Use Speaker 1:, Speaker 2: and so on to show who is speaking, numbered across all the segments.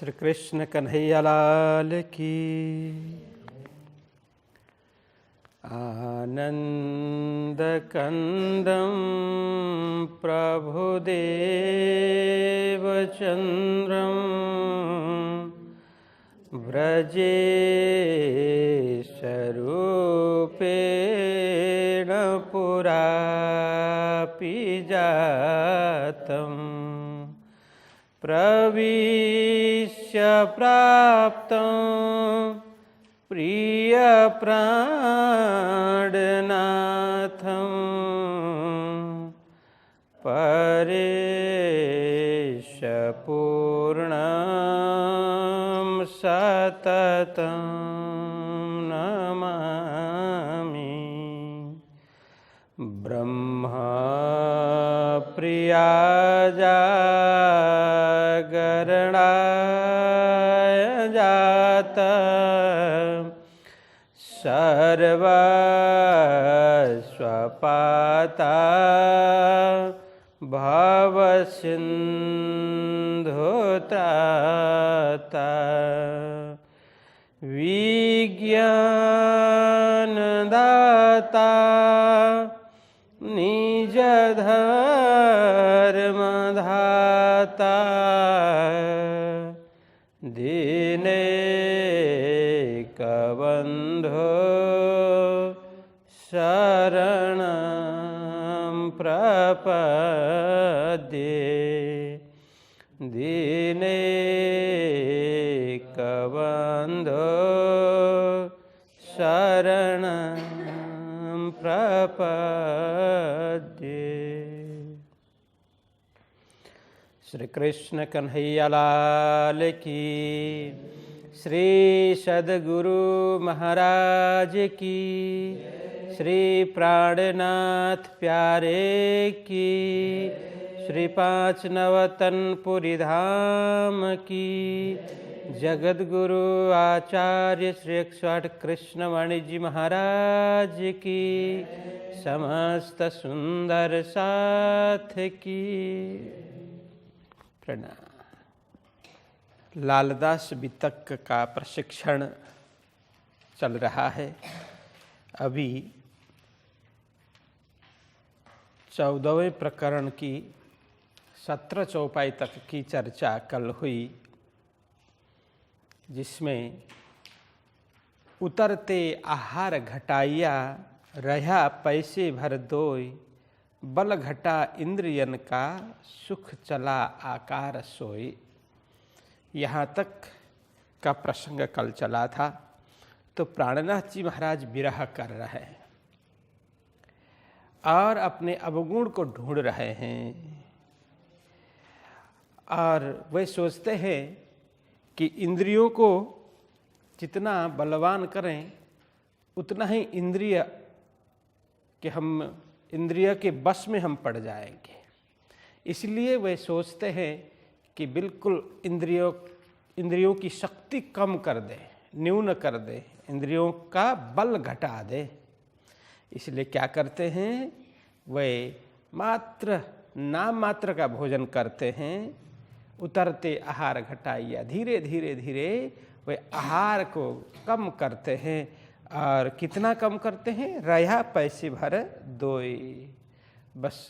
Speaker 1: श्री कृष्ण कन्हैया लाल की। आनंद कंदम प्रभुदेव चंद्रम व्रजेश रूपेण पुरापि जातम् प्रविश्य प्राप्तं प्रियप्राणनाथं परेशपूर्णं सततं नमामि। ब्रह्मा प्रिया जागरणाय जाता सर्वस्वपाता भवसिन्धुत्राता विज्ञानदाता निज धर्मधाता दीनैकबन्धो शरणं प्रपद्ये। दीनैकबन्धो शरणं प्रपद्ये। श्री कृष्ण कन्हैया लाल की। श्री सद्गुरु महाराज की। श्री प्राणनाथ प्यारे की। श्री पाँच नवतनपुरी धाम की। जगद्गुरु आचार्य श्री 108 कृष्णवाणी जी महाराज की। समस्त सुंदर साथ की प्रणाम। लालदास वितक का प्रशिक्षण चल रहा है। अभी 14वें प्रकरण की 17 चौपाई तक की चर्चा कल हुई, जिसमें उतरते आहार घटाइया रहा पैसे भर दोय बल घटा इंद्रियन का सुख चला आकार सोई। यहाँ तक का प्रसंग कल चला था। तो प्राणनाथ जी महाराज विरह कर रहे हैं और अपने अवगुण को ढूंढ रहे हैं, और वे सोचते हैं कि इंद्रियों को जितना बलवान करें उतना ही इंद्रिय के बस में हम पड़ जाएंगे। इसलिए वे सोचते हैं कि बिल्कुल इंद्रियों की शक्ति कम कर दे, न्यून कर दे, इंद्रियों का बल घटा दे। इसलिए क्या करते हैं, वे नाम मात्र का भोजन करते हैं। उतरते आहार घटाइया, धीरे धीरे धीरे वे आहार को कम करते हैं। और कितना कम करते हैं, रहा पैसे भर दोय, बस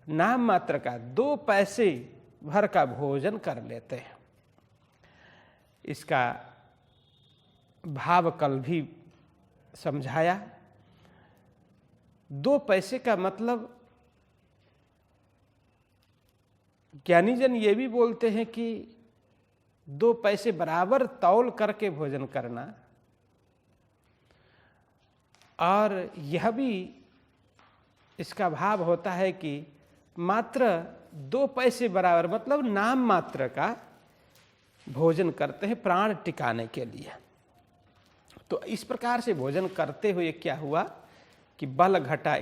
Speaker 1: नाम मात्र का 2 पैसे भर का भोजन कर लेते हैं। इसका भाव कल भी समझाया। 2 पैसे का मतलब ज्ञानीजन ये भी बोलते हैं कि 2 पैसे बराबर तौल करके भोजन करना, और यह भी इसका भाव होता है कि मात्र 2 पैसे बराबर मतलब नाम मात्र का भोजन करते हैं प्राण टिकाने के लिए। तो इस प्रकार से भोजन करते हुए क्या हुआ कि बल घटा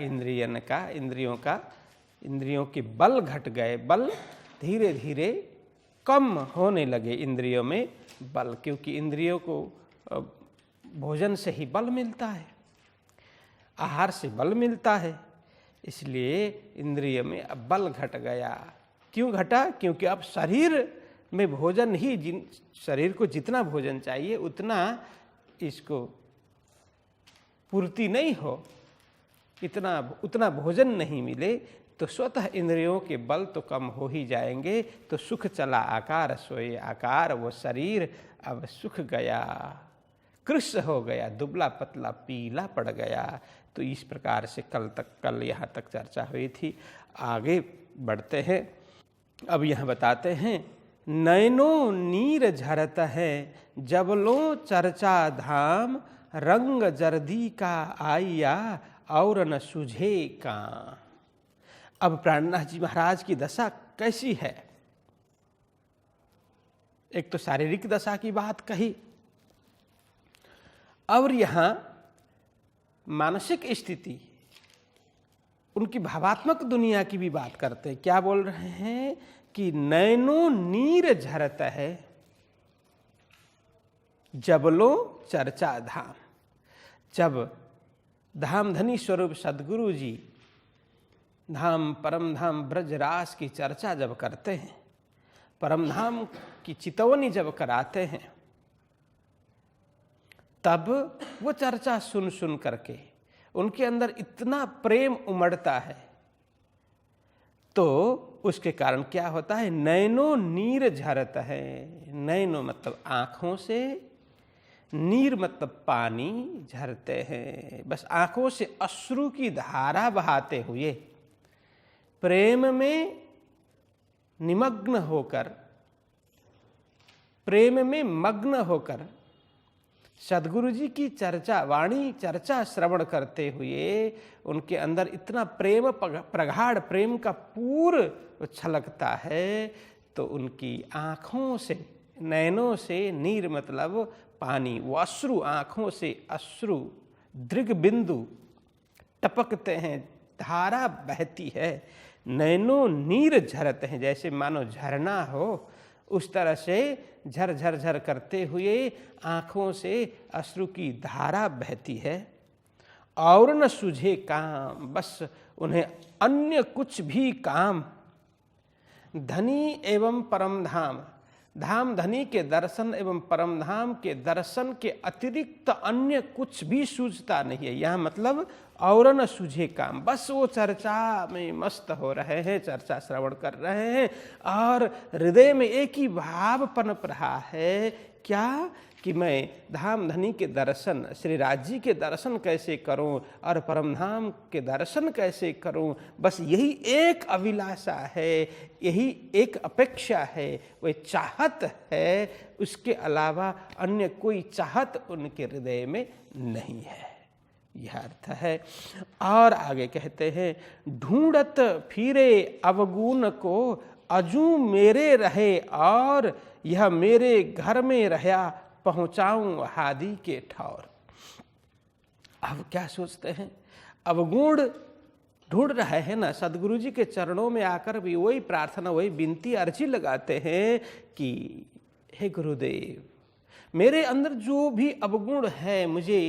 Speaker 1: इंद्रियों के बल घट गए। बल धीरे धीरे कम होने लगे इंद्रियों में बल, क्योंकि इंद्रियों को भोजन से ही बल मिलता है, आहार से बल मिलता है। इसलिए इंद्रिय में अब बल घट गया। क्यों घटा? क्योंकि अब शरीर में भोजन ही शरीर को जितना भोजन चाहिए उतना इसको पूर्ति नहीं हो, उतना भोजन नहीं मिले तो स्वतः इंद्रियों के बल तो कम हो ही जाएंगे। तो सुख चला आकार सोए आकार, वो शरीर अब सुख गया, कृष्ण हो गया, दुबला पतला पीला पड़ गया। तो इस प्रकार से कल यहाँ तक चर्चा हुई थी। आगे बढ़ते हैं। अब यहाँ बताते हैं, नैनो नीर झरत है जबलो चर्चा धाम, रंग जर्दी का आइया और न सुझे का। अब प्राणनाथ जी महाराज की दशा कैसी है? एक तो शारीरिक दशा की बात कही, और यहाँ मानसिक स्थिति, उनकी भावात्मक दुनिया की भी बात करते हैं। क्या बोल रहे हैं कि नैनो नीर झरत है जबलो चर्चा धाम। जब धाम धनी स्वरूप सदगुरु जी धाम परम धाम ब्रजरास की चर्चा जब करते हैं, परम धाम की चितवनी जब कराते हैं, तब वो चर्चा सुन सुन करके उनके अंदर इतना प्रेम उमड़ता है, तो उसके कारण क्या होता है, नैनो नीर झरत है। नैनो मतलब आँखों से, नीर मतलब पानी झरते हैं। बस आँखों से अश्रु की धारा बहाते हुए प्रेम में निमग्न होकर, प्रेम में मग्न होकर सद्गुरु जी की चर्चा, वाणी चर्चा श्रवण करते हुए उनके अंदर इतना प्रेम, प्रगाढ़ प्रेम का पूर छलकता है। तो उनकी आँखों से, नैनों से, नीर मतलब पानी, वो अश्रु, आँखों से अश्रु दृग बिंदु टपकते हैं, धारा बहती है। नैनो नीर झरते हैं, जैसे मानो झरना हो, उस तरह से झर झर झर करते हुए आँखों से अश्रु की धारा बहती है। और न सूझे काम, बस उन्हें अन्य कुछ भी काम, धनी एवं परम धाम, धाम धनी के दर्शन एवं परम धाम के दर्शन के अतिरिक्त अन्य कुछ भी सूझता नहीं है। यहाँ मतलब और न सूझे काम, बस वो चर्चा में मस्त हो रहे हैं, चर्चा श्रवण कर रहे हैं, और हृदय में एक ही भाव पनप रहा है, क्या कि मैं धाम धनी के दर्शन, श्री राज जी के दर्शन कैसे करूं और परमधाम के दर्शन कैसे करूं। बस यही एक अभिलाषा है, यही एक अपेक्षा है, वह चाहत है। उसके अलावा अन्य कोई चाहत उनके हृदय में नहीं है, यह अर्थ है। और आगे कहते हैं, ढूंढत फिरे अवगुण को अजू मेरे रहे, और यह मेरे घर में रहा पहुंचाऊं हादी के ठौर। अब क्या सोचते हैं, अवगुण ढूंढ रहे हैं ना, सदगुरु जी के चरणों में आकर भी वही प्रार्थना, वही विनती अर्जी लगाते हैं कि हे गुरुदेव, मेरे अंदर जो भी अवगुण है मुझे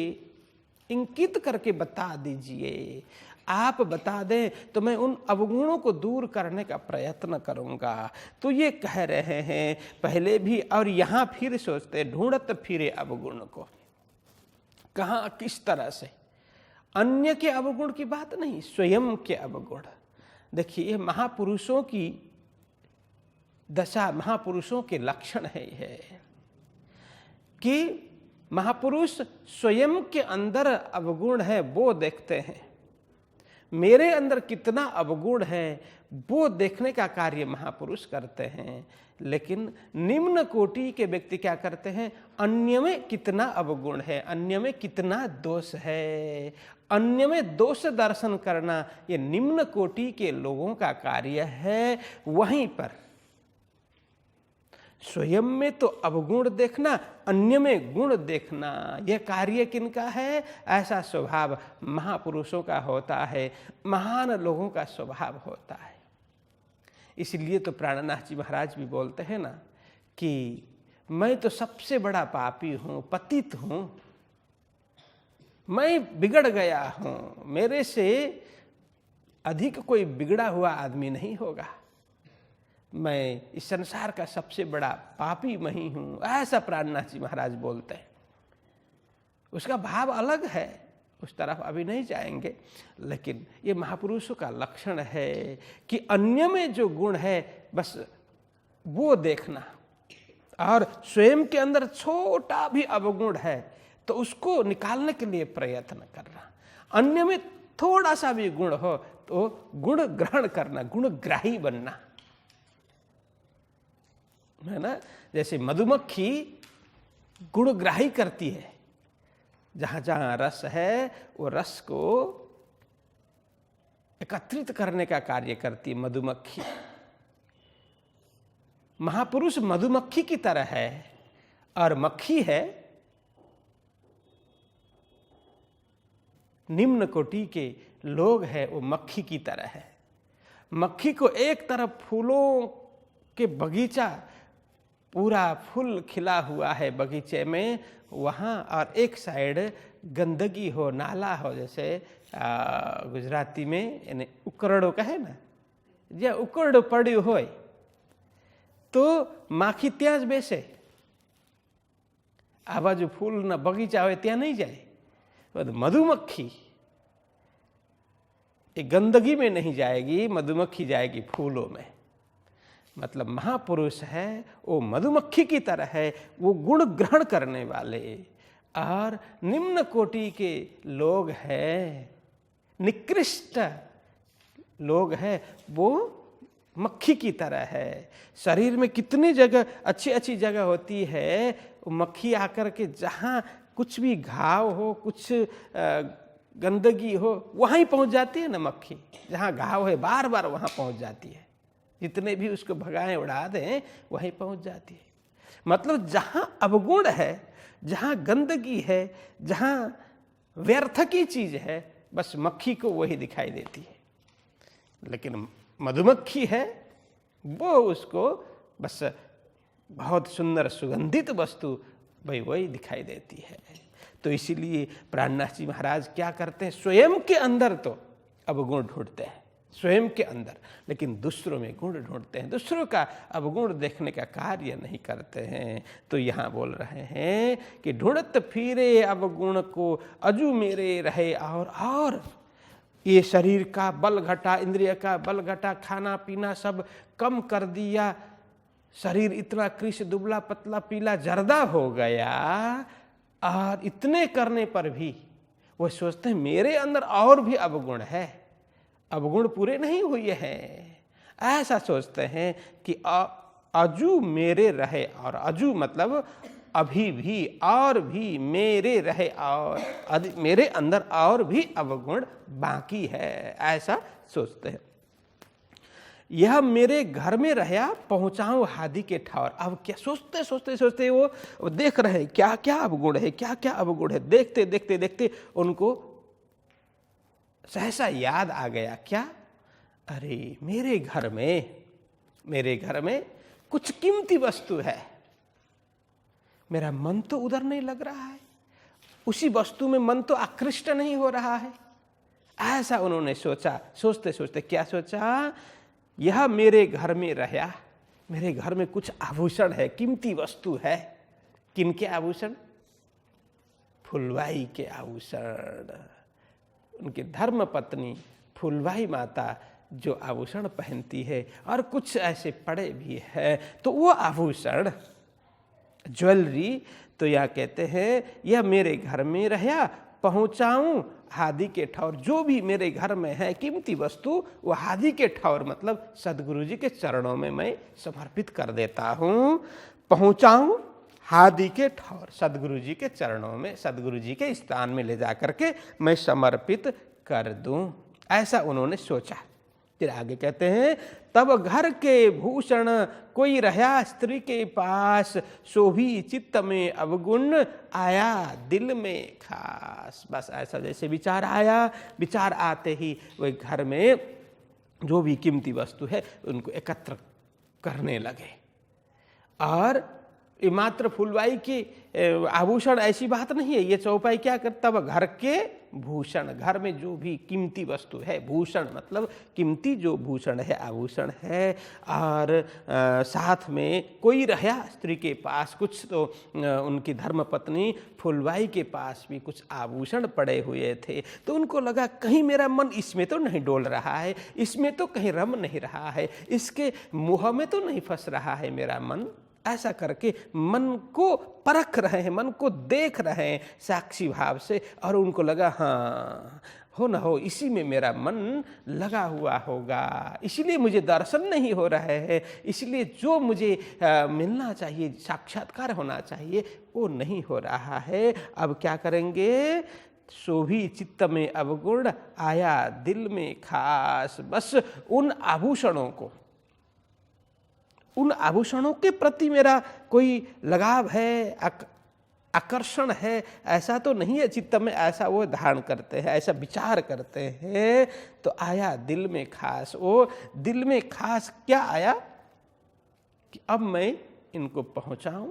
Speaker 1: इंकित करके बता दीजिए। आप बता दें तो मैं उन अवगुणों को दूर करने का प्रयत्न करूंगा। तो ये कह रहे हैं पहले भी, और यहाँ फिर सोचते, ढूंढत फिरे अवगुण को। कहाँ, किस तरह से? अन्य के अवगुण की बात नहीं, स्वयं के अवगुण। देखिए, महापुरुषों की दशा, महापुरुषों के लक्षण है कि महापुरुष स्वयं के अंदर अवगुण है वो देखते हैं, मेरे अंदर कितना अवगुण है वो देखने का कार्य महापुरुष करते हैं। लेकिन निम्न कोटि के व्यक्ति क्या करते हैं, अन्य में कितना अवगुण है, अन्य में कितना दोष है, अन्य में दोष दर्शन करना, ये निम्न कोटि के लोगों का कार्य है। वहीं पर स्वयं में तो अवगुण देखना, अन्य में गुण देखना, यह कार्य किनका है? ऐसा स्वभाव महापुरुषों का होता है, महान लोगों का स्वभाव होता है। इसलिए तो प्राणनाथ जी महाराज भी बोलते हैं ना कि मैं तो सबसे बड़ा पापी हूँ, पतित हूँ, मैं बिगड़ गया हूँ, मेरे से अधिक कोई बिगड़ा हुआ आदमी नहीं होगा। मैं इस संसार का सबसे बड़ा पापी मैं ही हूँ, ऐसा प्राणनाथ जी महाराज बोलते हैं। उसका भाव अलग है, उस तरफ अभी नहीं जाएंगे, लेकिन ये महापुरुषों का लक्षण है कि अन्य में जो गुण है बस वो देखना, और स्वयं के अंदर छोटा भी अवगुण है तो उसको निकालने के लिए प्रयत्न करना। अन्य में थोड़ा सा भी गुण हो तो गुण ग्रहण करना, गुणग्राही बनना, है ना। जैसे मधुमक्खी गुणग्राही करती है, जहां जहां रस है वो रस को एकत्रित करने का कार्य करती है मधुमक्खी। महापुरुष मधुमक्खी की तरह है और मक्खी है निम्न कोटि के लोग हैं, वो मक्खी की तरह है। मक्खी को एक तरफ फूलों के बगीचा, पूरा फूल खिला हुआ है बगीचे में वहाँ, और एक साइड गंदगी हो, नाला हो, जैसे गुजराती में यानी उकरड़ो कहे ना, जे उकरड़ो पड़્યું હોય તો માખી ત્યાં જ બેસે, આ બાજુ ફૂલના બગીચા હોય ત્યાં નહીં જાય। मधुमक्खी ये गंदगी में नहीं जाएगी, मधुमक्खी जाएगी फूलों में। मतलब महापुरुष है वो मधुमक्खी की तरह है, वो गुण ग्रहण करने वाले, और निम्न कोटि के लोग हैं, निकृष्ट लोग हैं, वो मक्खी की तरह है। शरीर में कितनी जगह अच्छी अच्छी जगह होती है, मक्खी आकर के जहाँ कुछ भी घाव हो, कुछ गंदगी हो, वहीं पहुंच जाती है ना मक्खी। जहाँ घाव है बार बार वहाँ पहुंच जाती है, जितने भी उसको भगाएं उड़ा दें वहीं पहुंच जाती है। मतलब जहाँ अवगुण है, जहाँ गंदगी है, जहाँ व्यर्थ की चीज है, बस मक्खी को वही दिखाई देती है। लेकिन मधुमक्खी है वो उसको बस बहुत सुंदर सुगंधित वस्तु भाई वही दिखाई देती है। तो इसीलिए प्राणनाथ जी महाराज क्या करते हैं, स्वयं के अंदर तो अवगुण ढूंढते हैं, स्वयं के अंदर, लेकिन दूसरों में गुण ढूंढते हैं, दूसरों का अवगुण देखने का कार्य नहीं करते हैं। तो यहाँ बोल रहे हैं कि ढूंढत फिरे अवगुण को अजू मेरे रहे, और ये शरीर का बल घटा, इंद्रिय का बल घटा, खाना पीना सब कम कर दिया, शरीर इतना कृष दुबला पतला पीला जर्दा हो गया, और इतने करने पर भी वो सोचते हैं मेरे अंदर और भी अवगुण है, अवगुण पूरे नहीं हुए हैं, ऐसा सोचते हैं कि अजू मेरे रहे, और अजू मतलब अभी भी और भी मेरे रहे, और मेरे अंदर और भी अवगुण बाकी है, ऐसा सोचते हैं। यह मेरे घर में रहा पहुंचाऊं हादी के ठौर। अब क्या सोचते सोचते सोचते वो देख रहे हैं क्या क्या अवगुण है, क्या क्या अवगुण है, देखते देखते देखते उनको सहसा याद आ गया, क्या, अरे मेरे घर में कुछ कीमती वस्तु है, मेरा मन तो उधर नहीं लग रहा है, उसी वस्तु में मन तो आकृष्ट नहीं हो रहा है। ऐसा उन्होंने सोचा। सोचते सोचते क्या सोचा, यह मेरे घर में रहा, मेरे घर में कुछ आभूषण है, कीमती वस्तु है। किनके आभूषण? फुलवाई के आभूषण। उनकी धर्म पत्नी फुलवाई माता जो आभूषण पहनती है, और कुछ ऐसे पड़े भी है, तो वो आभूषण ज्वेलरी, तो यह कहते हैं यह मेरे घर में रहा पहुंचाऊं हादी के ठौर। जो भी मेरे घर में है कीमती वस्तु, वो हादी के ठौर मतलब सदगुरु जी के चरणों में मैं समर्पित कर देता हूं। पहुंचाऊं हादी के ठौर, सदगुरु जी के चरणों में, सदगुरु जी के स्थान में ले जाकर के मैं समर्पित कर दूं, ऐसा उन्होंने सोचा। फिर आगे कहते हैं, तब घर के भूषण कोई रहा स्त्री के पास, शोभी चित्त में अवगुण आया दिल में खास। बस ऐसा जैसे विचार आया, विचार आते ही वह घर में जो भी कीमती वस्तु है उनको एकत्र करने लगे, और ये मात्र फुलवाई के आभूषण ऐसी बात नहीं है। ये चौपाई क्या करता है? घर के भूषण, घर में जो भी कीमती वस्तु है, भूषण मतलब कीमती जो भूषण है, आभूषण है। और साथ में कोई रहा स्त्री के पास कुछ, तो उनकी धर्मपत्नी फुलवाई के पास भी कुछ आभूषण पड़े हुए थे, तो उनको लगा कहीं मेरा मन इसमें तो नहीं डोल रहा है, इसमें तो कहीं रम नहीं रहा है, इसके मुँह में तो नहीं फंस रहा है मेरा मन। ऐसा करके मन को परख रहे हैं, मन को देख रहे हैं साक्षी भाव से, और उनको लगा हाँ हो न हो इसी में मेरा मन लगा हुआ होगा, इसीलिए मुझे दर्शन नहीं हो रहा है, इसलिए जो मुझे मिलना चाहिए, साक्षात्कार होना चाहिए, वो नहीं हो रहा है। अब क्या करेंगे? शोभी चित्त में अवगुण, आया दिल में खास। बस उन आभूषणों को, उन आभूषणों के प्रति मेरा कोई लगाव है, आकर्षण है, ऐसा तो नहीं है चित्त में, ऐसा वो धारण करते हैं, ऐसा विचार करते हैं। तो आया दिल में खास। वो दिल में खास क्या आया कि अब मैं इनको पहुंचाऊं,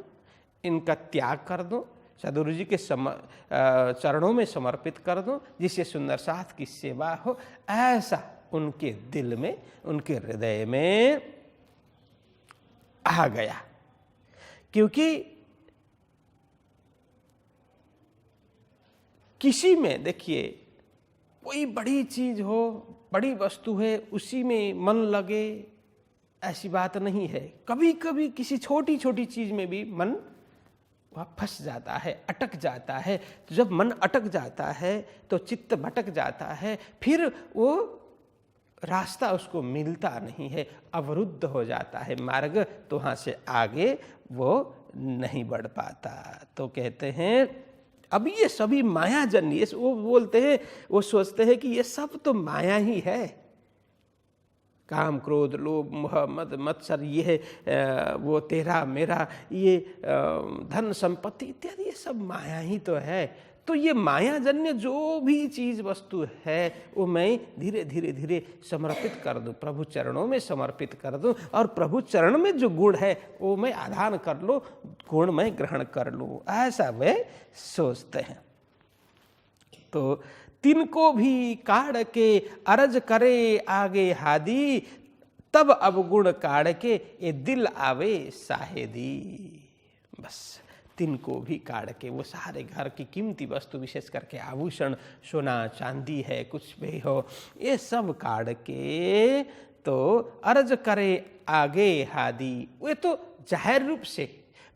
Speaker 1: इनका त्याग कर दूं, सदगुरु जी के चरणों में समर्पित कर दूं, जिससे सुंदर साथ की सेवा हो। ऐसा उनके दिल में, उनके हृदय में आ गया। क्योंकि किसी में देखिए कोई बड़ी चीज हो, बड़ी वस्तु है, उसी में मन लगे, ऐसी बात नहीं है। कभी कभी किसी छोटी छोटी चीज में भी मन वह फंस जाता है, अटक जाता है। तो जब मन अटक जाता है तो चित्त भटक जाता है, फिर वो रास्ता उसको मिलता नहीं है, अवरुद्ध हो जाता है मार्ग, तो वहाँ से आगे वो नहीं बढ़ पाता। तो कहते हैं अब ये सभी मायाजन्य, वो बोलते हैं, वो सोचते हैं कि ये सब तो माया ही है। काम, क्रोध, लोभ, मोह, मद, मत्सर, ये है वो तेरा मेरा, ये धन संपत्ति इत्यादि, ये सब माया ही तो है। तो ये मायाजन्य जो भी चीज वस्तु है वो मैं धीरे धीरे धीरे समर्पित कर दूं, प्रभु चरणों में समर्पित कर दूं, और प्रभु चरण में जो गुण है वो मैं आधान कर लूं, गुण मैं ग्रहण कर लूं, ऐसा वे सोचते हैं। तो तिनको भी काढ़ के अरज करे आगे हादी, तब अवगुण काढ़ के ये दिल आवे साहेदी। बस तिनको भी काढ़ के, वो सारे घर की कीमती वस्तु, विशेष करके आभूषण, सोना चांदी है, कुछ भी हो, ये सब काढ़ के तो अर्ज करे आगे हादी। वे तो जाहिर रूप से,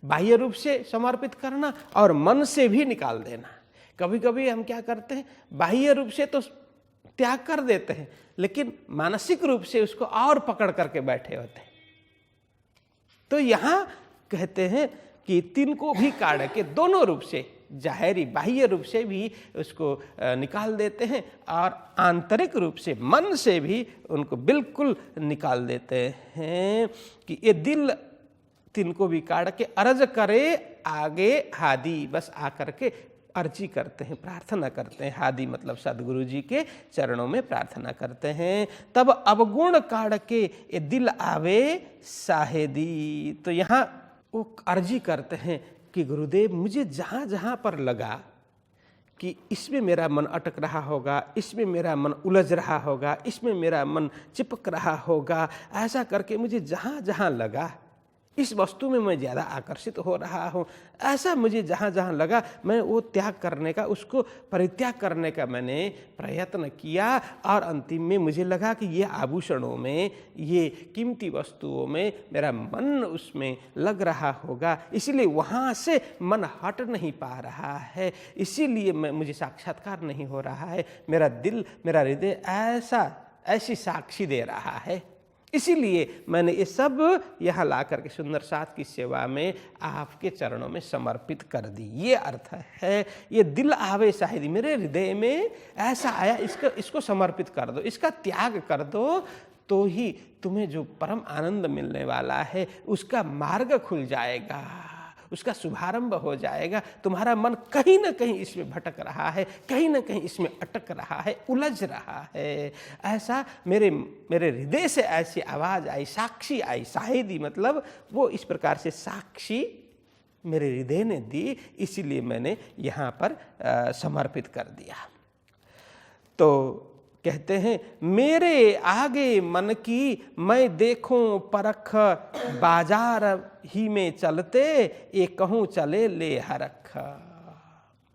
Speaker 1: बाह्य रूप से समर्पित करना और मन से भी निकाल देना। कभी कभी हम क्या करते हैं, बाह्य रूप से तो त्याग कर देते हैं, लेकिन मानसिक रूप से उसको और पकड़ करके बैठे होते हैं। तो यहाँ कहते हैं कि तिनको भी काढ़ के, दोनों रूप से, जाहिरी बाह्य रूप से भी उसको निकाल देते हैं, और आंतरिक रूप से मन से भी उनको बिल्कुल निकाल देते हैं। कि ये दिल तिनको भी काढ़ के अर्ज करे आगे हादी, बस आकर के अर्जी करते हैं, प्रार्थना करते हैं। हादी मतलब सदगुरु जी के चरणों में प्रार्थना करते हैं। तब अवगुण काढ़ के ये दिल आवे साहेदी। तो यहाँ वो अर्जी करते हैं कि गुरुदेव, मुझे जहाँ जहाँ पर लगा कि इसमें मेरा मन अटक रहा होगा, इसमें मेरा मन उलझ रहा होगा, इसमें मेरा मन चिपक रहा होगा, ऐसा करके मुझे जहाँ जहाँ लगा, इस वस्तु में मैं ज़्यादा आकर्षित हो रहा हूँ, ऐसा मुझे जहाँ जहाँ लगा, मैं वो त्याग करने का, उसको परित्याग करने का मैंने प्रयत्न किया। और अंतिम में मुझे लगा कि ये आभूषणों में, ये कीमती वस्तुओं में मेरा मन उसमें लग रहा होगा, इसीलिए वहाँ से मन हट नहीं पा रहा है, इसीलिए मुझे साक्षात्कार नहीं हो रहा है। मेरा दिल, मेरा हृदय ऐसी साक्षी दे रहा है, इसीलिए मैंने ये सब यहाँ ला करके सुंदर साथ की सेवा में आपके चरणों में समर्पित कर दी। ये अर्थ है, ये दिल आवे साहेदी, मेरे हृदय में ऐसा आया, इसको समर्पित कर दो, इसका त्याग कर दो, तो ही तुम्हें जो परम आनंद मिलने वाला है उसका मार्ग खुल जाएगा, उसका शुभारंभ हो जाएगा। तुम्हारा मन कहीं ना कहीं इसमें भटक रहा है, कहीं ना कहीं इसमें अटक रहा है, उलझ रहा है। ऐसा मेरे हृदय से ऐसी आवाज़ आई, साक्षी आई। साहेदी मतलब वो इस प्रकार से साक्षी मेरे हृदय ने दी, इसीलिए मैंने यहाँ पर समर्पित कर दिया। तो कहते हैं मेरे आगे मन की मैं देखूं परख, बाजार ही में चलते ये कहूँ चले ले हरख।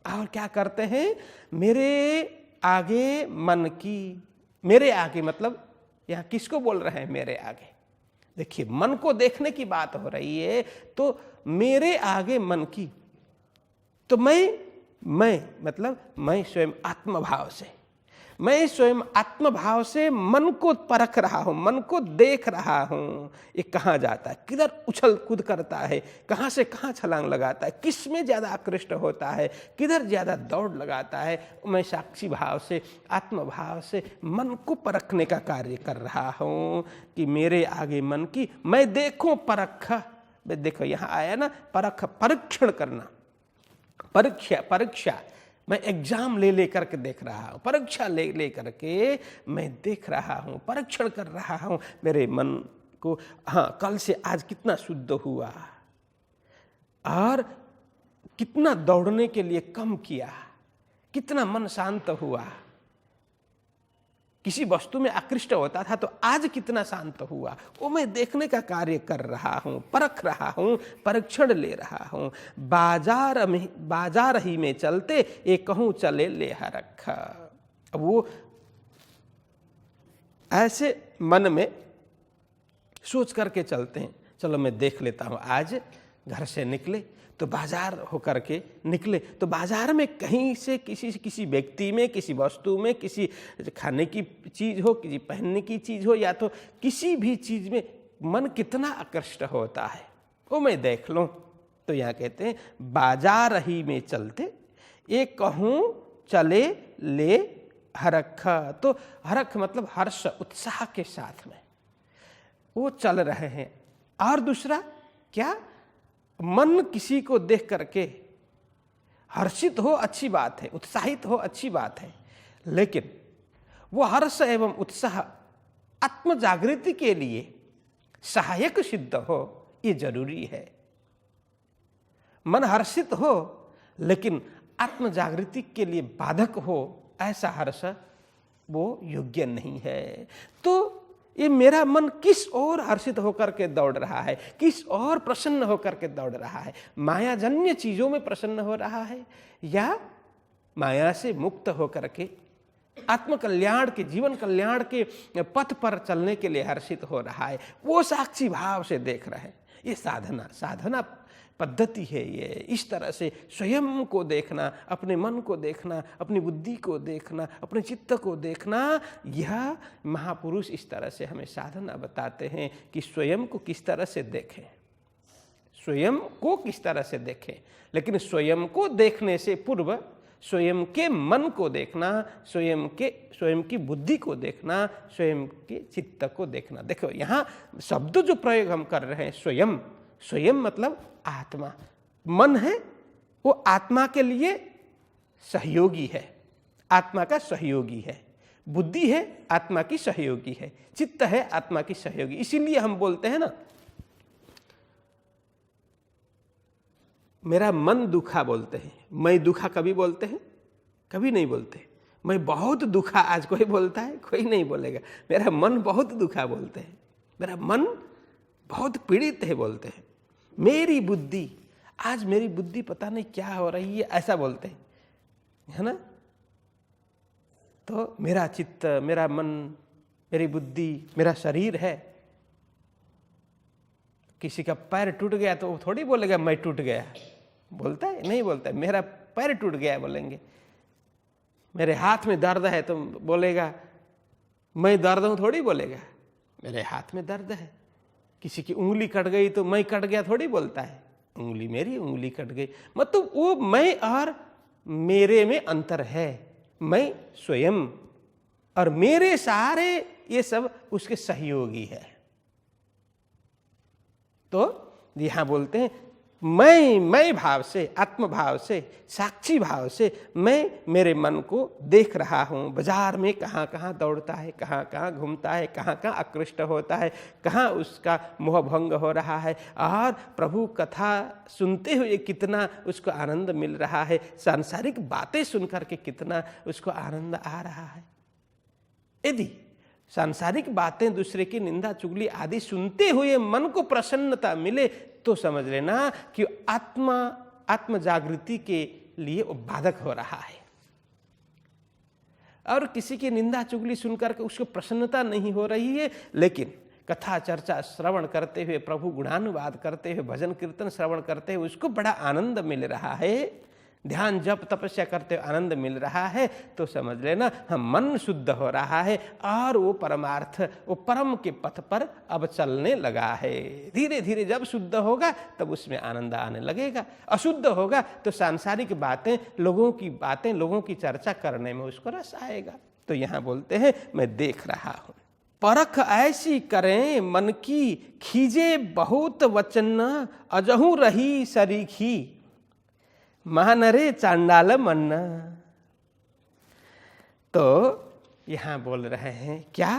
Speaker 1: और क्या करते हैं, मेरे आगे मन की, मेरे आगे मतलब यहाँ किसको बोल रहे हैं मेरे आगे? देखिए मन को देखने की बात हो रही है, तो मेरे आगे मन की, तो मैं मतलब मैं स्वयं आत्मभाव से, मैं स्वयं आत्मभाव से मन को परख रहा हूं, मन को देख रहा हूं। ये कहाँ जाता है, किधर उछल कूद करता है, कहाँ से कहाँ छलांग लगाता है, किस में ज़्यादा आकृष्ट होता है, किधर ज़्यादा दौड़ लगाता है। मैं साक्षी भाव से, आत्मभाव से मन को परखने का कार्य कर रहा हूँ कि मेरे आगे मन की मैं देखूं परख। देखो यहाँ आया ना परख, परीक्षण करना, परीक्षा मैं एग्जाम ले करके देख रहा हूँ, परीक्षा ले करके मैं देख रहा हूँ, परीक्षण कर रहा हूँ मेरे मन को। हाँ, कल से आज कितना शुद्ध हुआ और कितना दौड़ने के लिए कम किया, कितना मन शांत हुआ। किसी वस्तु में आकृष्ट होता था तो आज कितना शांत हुआ, वो मैं देखने का कार्य कर रहा हूँ, परख रहा हूँ, परीक्षण ले रहा हूँ। बाजार ही में चलते ये कहूँ चले ले हरख। अब वो ऐसे मन में सोच करके चलते हैं, चलो मैं देख लेता हूँ। आज घर से निकले तो बाजार होकर के निकले, तो बाजार में कहीं से किसी व्यक्ति में, किसी वस्तु में, किसी खाने की चीज़ हो, किसी पहनने की चीज़ हो, या तो किसी भी चीज़ में मन कितना आकृष्ट होता है वो मैं देख लूँ। तो यहाँ कहते हैं बाजार ही में चलते ये कहूँ चले ले हरख। तो हरख मतलब हर्ष, उत्साह के साथ में वो चल रहे हैं। और दूसरा क्या, मन किसी को देख करके हर्षित हो अच्छी बात है, उत्साहित हो अच्छी बात है, लेकिन वो हर्ष एवं उत्साह आत्म जागृति के लिए सहायक सिद्ध हो, ये जरूरी है। मन हर्षित हो लेकिन आत्म जागृति के लिए बाधक हो, ऐसा हर्ष वो योग्य नहीं है। तो ये मेरा मन किस ओर हर्षित होकर के दौड़ रहा है, किस ओर प्रसन्न होकर के दौड़ रहा है? मायाजन्य चीजों में प्रसन्न हो रहा है या माया से मुक्त होकर के आत्म कल्याण के, जीवन कल्याण के पथ पर चलने के लिए हर्षित हो रहा है? वो साक्षी भाव से देख रहे हैं। ये साधना पद्धति है। ये इस तरह से स्वयं को देखना, अपने मन को देखना, अपनी बुद्धि को देखना, अपने चित्त को देखना, यह महापुरुष इस तरह से हमें साधना बताते हैं कि स्वयं को किस तरह से देखें, स्वयं को किस तरह से देखें। लेकिन स्वयं को देखने से पूर्व स्वयं के मन को देखना, स्वयं की बुद्धि को देखना, स्वयं के चित्त को देखना। देखो यहाँ शब्द जो प्रयोग हम कर रहे हैं, स्वयं मतलब आत्मा, मन है वो आत्मा के लिए सहयोगी है, आत्मा का सहयोगी है। बुद्धि है आत्मा की सहयोगी है, चित्त है आत्मा की सहयोगी। इसीलिए हम बोलते हैं ना, मेरा मन दुखा बोलते हैं। मैं दुखा कभी बोलते हैं? कभी नहीं बोलते। मैं बहुत दुखा आज कोई बोलता है? कोई नहीं बोलेगा। मेरा मन बहुत दुखा बोलते हैं, मेरा मन बहुत पीड़ित है बोलते हैं। मेरी बुद्धि, आज मेरी बुद्धि पता नहीं क्या हो रही है, ऐसा बोलते हैं, है ना। तो मेरा चित्त, मेरा मन, मेरी बुद्धि, मेरा शरीर है। किसी का पैर टूट गया तो वो थोड़ी बोलेगा मैं टूट गया, बोलता है? नहीं बोलता है। मेरा पैर टूट गया बोलेंगे। मेरे हाथ में दर्द है तो बोलेगा मैं दर्द हूं, थोड़ी बोलेगा मेरे हाथ में दर्द है। किसी की उंगली कट गई तो मैं कट गया थोड़ी बोलता है, उंगली मेरी उंगली कट गई। मतलब वो मैं और मेरे में अंतर है। मैं स्वयं और मेरे सारे ये सब उसके सहयोगी है। तो यहां बोलते हैं मैं भाव से, आत्म भाव से, साक्षी भाव से मैं मेरे मन को देख रहा हूँ। बाजार में कहाँ कहाँ दौड़ता है, कहाँ कहाँ घूमता है, कहाँ कहाँ आकृष्ट होता है, कहाँ उसका मोह भंग हो रहा है, और प्रभु कथा सुनते हुए कितना उसको आनंद मिल रहा है, सांसारिक बातें सुनकर के कितना उसको आनंद आ रहा है। यदि सांसारिक बातें, दूसरे की निंदा चुगली आदि सुनते हुए मन को प्रसन्नता मिले तो समझ लेना कि आत्म जागृति के लिए वो बाधक हो रहा है। और किसी की निंदा चुगली सुनकर के उसको प्रसन्नता नहीं हो रही है, लेकिन कथा चर्चा श्रवण करते हुए, प्रभु गुणानुवाद करते हुए, भजन कीर्तन श्रवण करते हुए उसको बड़ा आनंद मिल रहा है, ध्यान जप तपस्या करते हुए आनंद मिल रहा है, तो समझ लेना हम मन शुद्ध हो रहा है और वो परमार्थ, वो परम के पथ पर अब चलने लगा है। धीरे धीरे जब शुद्ध होगा तब उसमें आनंद आने लगेगा। अशुद्ध होगा तो सांसारिक बातें, लोगों की चर्चा करने में उसको रस आएगा। तो यहाँ बोलते हैं मैं देख रहा हूँ। परख ऐसी करें मन की, खीजे बहुत वचन अजहू रही सरीखी, महानरे चांडाल मन्ना। तो यहाँ बोल रहे हैं क्या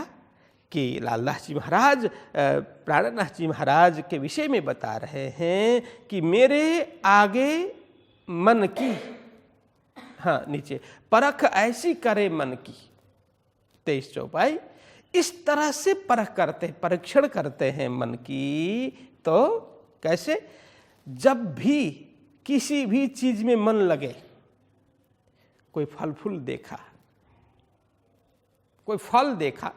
Speaker 1: कि लालदास जी महाराज प्राणनाथ जी महाराज के विषय में बता रहे हैं कि मेरे आगे मन की, हाँ नीचे, परख ऐसी करे मन की, 23 चौपाई, इस तरह से परख करते, परीक्षण करते हैं मन की। तो कैसे? जब भी किसी भी चीज में मन लगे, कोई फल फूल देखा, कोई फल देखा,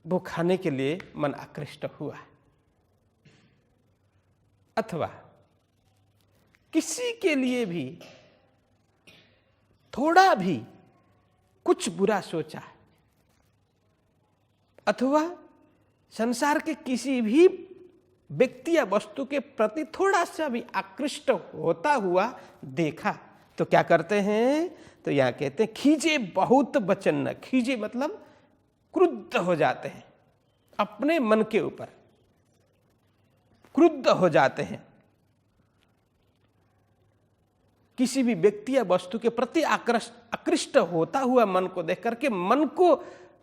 Speaker 1: वो खाने के लिए मन आकृष्ट हुआ, अथवा किसी के लिए भी थोड़ा भी कुछ बुरा सोचा, अथवा संसार के किसी भी व्यक्ति या वस्तु के प्रति थोड़ा सा भी आकृष्ट होता हुआ देखा, तो क्या करते हैं? तो यहां कहते हैं खींचे बहुत वचन न, खींचे मतलब क्रुद्ध हो जाते हैं, अपने मन के ऊपर क्रुद्ध हो जाते हैं। किसी भी व्यक्ति या वस्तु के प्रति आकृष्ट होता हुआ मन को देख करके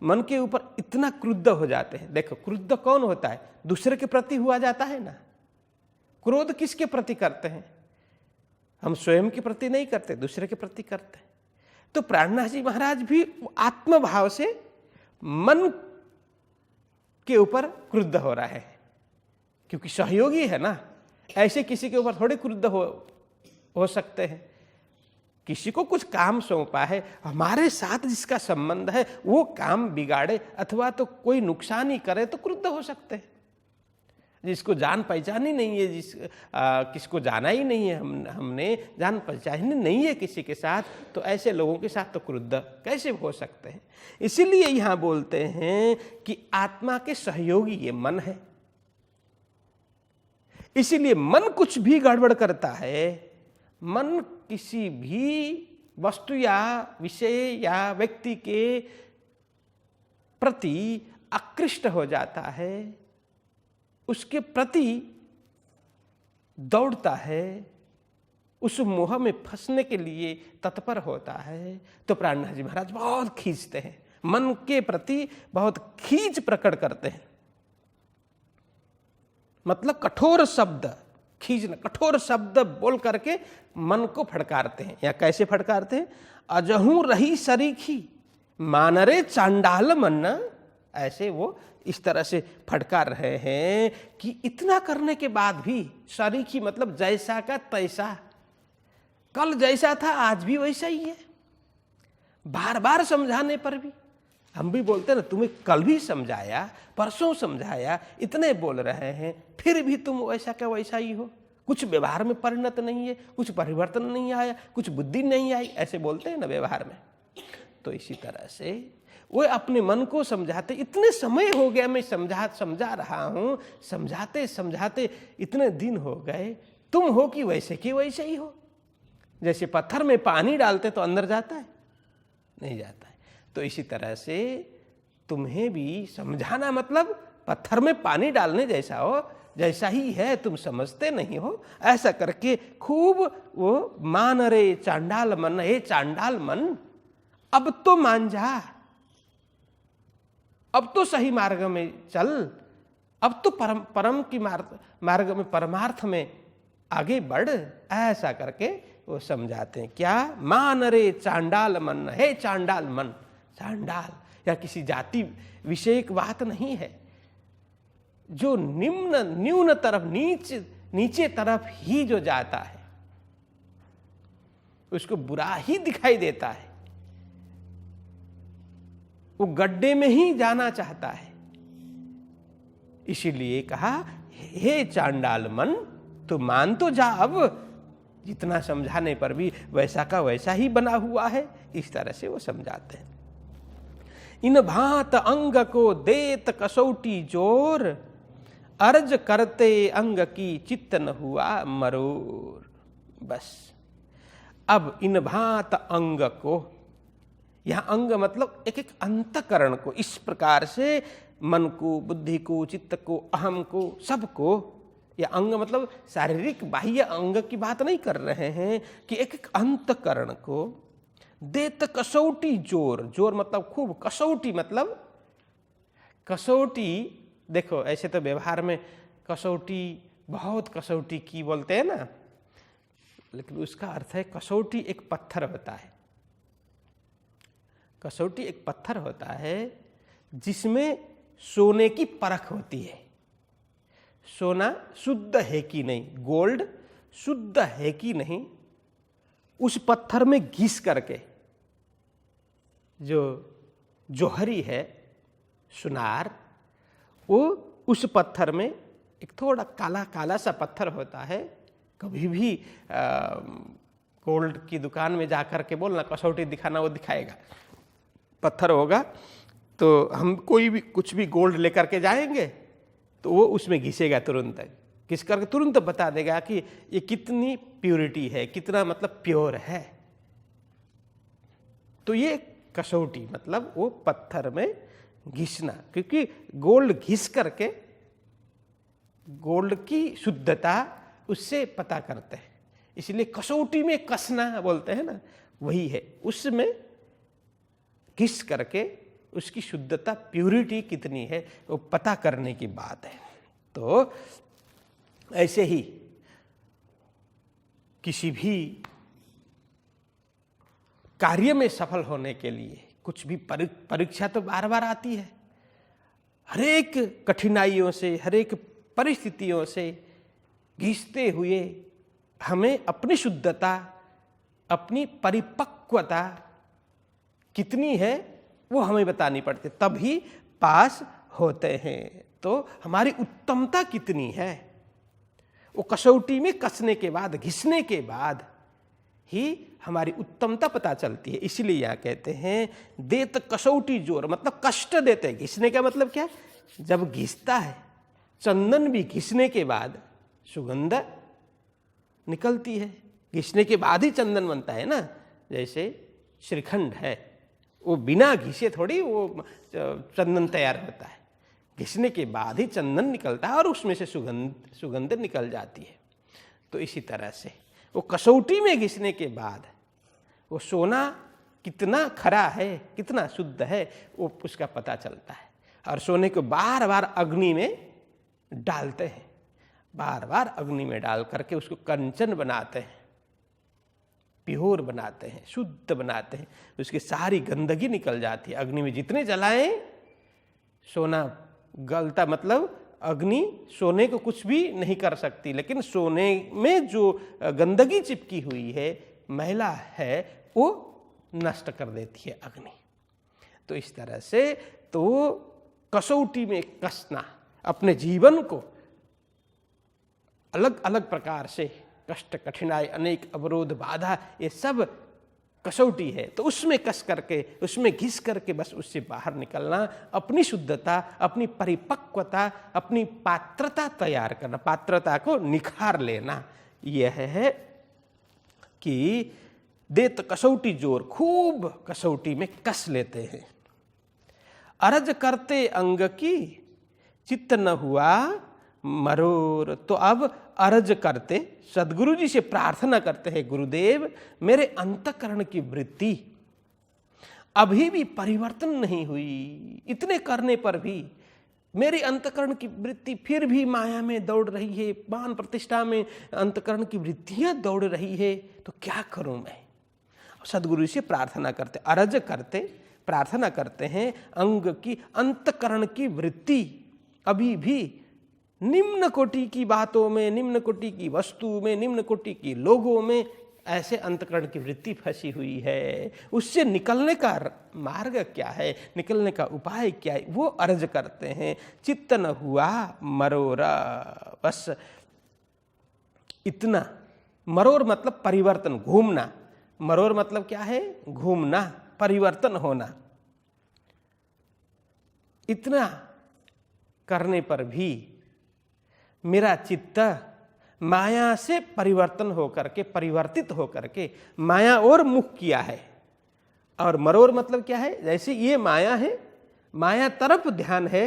Speaker 1: मन के ऊपर इतना क्रुद्ध हो जाते हैं। देखो क्रुद्ध कौन होता है? दूसरे के प्रति हुआ जाता है ना। क्रोध किसके प्रति करते हैं? हम स्वयं के प्रति नहीं करते, दूसरे के प्रति करते हैं। तो प्राणनाथ जी महाराज भी आत्मभाव से मन के ऊपर क्रुद्ध हो रहा है, क्योंकि सहयोगी है ना। ऐसे किसी के ऊपर थोड़े क्रुद्ध हो सकते हैं। किसी को कुछ काम सौंपा है, हमारे साथ जिसका संबंध है वो काम बिगाड़े अथवा तो कोई नुकसान ही करे तो क्रुद्ध हो सकते हैं। जिसको जान पहचान ही नहीं है, किसको जाना ही नहीं है, हमने जान पहचान नहीं है किसी के साथ, तो ऐसे लोगों के साथ तो क्रुद्ध कैसे हो सकते हैं। इसीलिए यहाँ बोलते हैं कि आत्मा के सहयोगी ये मन है। इसीलिए मन कुछ भी गड़बड़ करता है, मन किसी भी वस्तु या विषय या व्यक्ति के प्रति आकृष्ट हो जाता है, उसके प्रति दौड़ता है, उस मोह में फंसने के लिए तत्पर होता है। तो प्राणनाथ जी महाराज बहुत खींचते हैं, मन के प्रति बहुत खींच प्रकट करते हैं। मतलब कठोर शब्द, खींचना, कठोर शब्द बोल करके मन को फटकारते हैं। या कैसे फटकारते हैं? अजहू रही सरीखी, मानरे चांडाल मन्ना। ऐसे वो इस तरह से फटकार रहे हैं कि इतना करने के बाद भी, सरीखी मतलब जैसा का तैसा, कल जैसा था आज भी वैसा ही है। बार बार समझाने पर भी, हम भी बोलते ना, तुम्हें कल भी समझाया, परसों समझाया, इतने बोल रहे हैं, फिर भी तुम वैसा का वैसा ही हो, कुछ व्यवहार में परिणत नहीं है, कुछ परिवर्तन नहीं आया, कुछ बुद्धि नहीं आई, ऐसे बोलते हैं ना व्यवहार में। तो इसी तरह से वो अपने मन को समझाते, इतने समय हो गया मैं समझा रहा हूँ, समझाते समझाते इतने दिन हो गए, तुम हो कि वैसे ही हो। जैसे पत्थर में पानी डालते तो अंदर जाता है? नहीं जाता है। तो इसी तरह से तुम्हें भी समझाना मतलब पत्थर में पानी डालने जैसा हो, जैसा ही है, तुम समझते नहीं हो। ऐसा करके खूब वो मान रे चांडाल मन, हे चांडाल मन अब तो मान जा, अब तो सही मार्ग में चल, अब तो परम की मार्ग में, परमार्थ में आगे बढ़। ऐसा करके वो समझाते हैं। क्या? मान रे चांडाल मन, हे चांडाल मन। चांडाल या किसी जाति विषयक बात नहीं है। जो न्यून तरफ, नीचे तरफ ही जो जाता है उसको बुरा ही दिखाई देता है, वो गड्ढे में ही जाना चाहता है। इसीलिए कहा, हे चांडाल मन तो मान तो जा, अब जितना समझाने पर भी वैसा का वैसा ही बना हुआ है। इस तरह से वो समझाते हैं। इन भांत अंग को देत कसौटी जोर, अर्ज करते अंग की चित्त न हुआ मरोर। बस अब इन भांत अंग को, यहां अंग मतलब एक एक अंतकरण को, इस प्रकार से मन को, बुद्धि को, चित्त को, अहम को, सबको, या अंग मतलब शारीरिक बाह्य अंग की बात नहीं कर रहे हैं, कि एक एक अंतकरण को देत कसौटी जोर। जोर मतलब खूब, कसौटी मतलब, कसौटी देखो ऐसे तो व्यवहार में कसौटी, बहुत कसौटी की बोलते हैं ना, लेकिन उसका अर्थ है कसौटी एक पत्थर होता है। कसौटी एक पत्थर होता है जिसमें सोने की परख होती है। सोना शुद्ध है कि नहीं, गोल्ड शुद्ध है कि नहीं, उस पत्थर में घिस करके जो जौहरी है, सुनार, वो उस पत्थर में, एक थोड़ा काला काला सा पत्थर होता है। कभी भी गोल्ड की दुकान में जाकर के बोलना कसौटी दिखाना, वो दिखाएगा। पत्थर होगा तो हम कोई भी कुछ भी गोल्ड लेकर के जाएंगे तो वो उसमें घिसेगा, तुरंत घिस करके तुरंत बता देगा कि ये कितनी प्योरिटी है, कितना मतलब प्योर है। तो ये कसौटी मतलब वो पत्थर में घिसना, क्योंकि गोल्ड घिस करके गोल्ड की शुद्धता उससे पता करते हैं। इसलिए कसौटी में कसना बोलते हैं ना, वही है। उसमें घिस करके उसकी शुद्धता, प्यूरिटी कितनी है, वो पता करने की बात है। तो ऐसे ही किसी भी कार्य में सफल होने के लिए कुछ भी परीक्षा तो बार बार आती है। हरेक कठिनाइयों से, हरेक परिस्थितियों से घिसते हुए हमें अपनी शुद्धता, अपनी परिपक्वता कितनी है वो हमें बतानी पड़ती, तभी पास होते हैं। तो हमारी उत्तमता कितनी है, वो कसौटी में कसने के बाद, घिसने के बाद ही हमारी उत्तमता पता चलती है। इसलिए यहां कहते हैं देत कसौटी जोर, मतलब कष्ट देते। घिसने का मतलब क्या? जब घिसता है, चंदन भी घिसने के बाद सुगंध निकलती है, घिसने के बाद ही चंदन बनता है ना। जैसे श्रीखंड है, वो बिना घिसे थोड़ी वो चंदन तैयार होता है, घिसने के बाद ही चंदन निकलता है और उसमें से सुगंध निकल जाती है। तो इसी तरह से वो कसौटी में घिसने के बाद वो सोना कितना खरा है, कितना शुद्ध है, वो उसका पता चलता है। और सोने को बार बार अग्नि में डालते हैं, बार बार अग्नि में डाल करके उसको कंचन बनाते हैं, प्योर बनाते हैं, शुद्ध बनाते हैं। उसकी सारी गंदगी निकल जाती है। अग्नि में जितने जलाएं सोना गलता, मतलब अग्नि सोने को कुछ भी नहीं कर सकती, लेकिन सोने में जो गंदगी चिपकी हुई है, मैला है, वो नष्ट कर देती है अग्नि। तो इस तरह से तो कसौटी में कसना, अपने जीवन को अलग अलग प्रकार से कष्ट, कठिनाई, अनेक अवरोध, बाधा, ये सब कसौटी है। तो उसमें कस करके, उसमें घिस करके बस उससे बाहर निकलना, अपनी शुद्धता, अपनी परिपक्वता, अपनी पात्रता तैयार करना, पात्रता को निखार लेना। यह है कि देत कसौटी जोर, खूब कसौटी में कस लेते हैं। अरज करते अंग की चित्त न हुआ मरोर। तो अब अर्ज करते, सदगुरु जी से प्रार्थना करते हैं, गुरुदेव मेरे अंतःकरण की वृत्ति अभी भी परिवर्तन नहीं हुई, इतने करने पर भी मेरी अंतःकरण की वृत्ति फिर भी माया में दौड़ रही है, मान प्रतिष्ठा में अंतःकरण की वृत्तियां दौड़ रही है, तो क्या करूं मैं। सदगुरु से प्रार्थना करते, अर्ज करते, प्रार्थना करते हैं, अंग की अंतःकरण की वृत्ति अभी भी निम्न कोटि की बातों में, निम्न कोटि की वस्तु में, निम्न कोटि की लोगों में ऐसे अंतःकरण की वृत्ति फंसी हुई है। उससे निकलने का मार्ग क्या है, निकलने का उपाय क्या है, वो अर्ज करते हैं। चित्त न हुआ मरोरा, बस इतना। मरोर मतलब परिवर्तन, घूमना। मरोर मतलब क्या है, घूमना, परिवर्तन होना। इतना करने पर भी मेरा चित्त माया से परिवर्तन होकर के, परिवर्तित होकर के माया और मुख किया है। और मरोर मतलब क्या है, जैसे ये माया है, माया तरफ ध्यान है,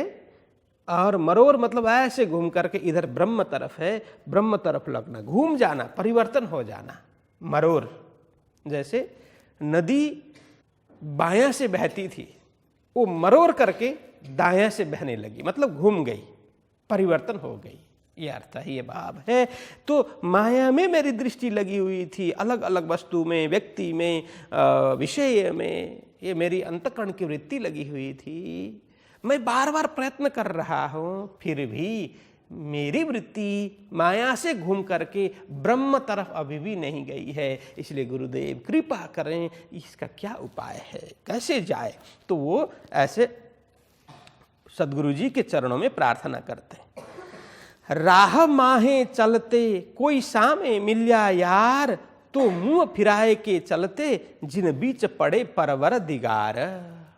Speaker 1: और मरोर मतलब ऐसे घूम करके इधर ब्रह्म तरफ है, ब्रह्म तरफ लगना, घूम जाना, परिवर्तन हो जाना, मरोर। जैसे नदी बायां से बहती थी, वो मरोर करके दायां से बहने लगी, मतलब घूम गई, परिवर्तन हो गई, ये अर्थ है, ये भाव है। तो माया में मेरी दृष्टि लगी हुई थी, अलग अलग वस्तु में, व्यक्ति में, विषय में, ये मेरी अंतःकरण की वृत्ति लगी हुई थी। मैं बार बार प्रयत्न कर रहा हूँ, फिर भी मेरी वृत्ति माया से घूम करके ब्रह्म तरफ अभी भी नहीं गई है। इसलिए गुरुदेव कृपा करें, इसका क्या उपाय है, कैसे जाए। तो वो ऐसे सदगुरु जी के चरणों में प्रार्थना करते हैं। राह माहे चलते कोई सामे मिल्या यार, तो मुंह फिराए के चलते जिन बीच पड़े परवर दिगार।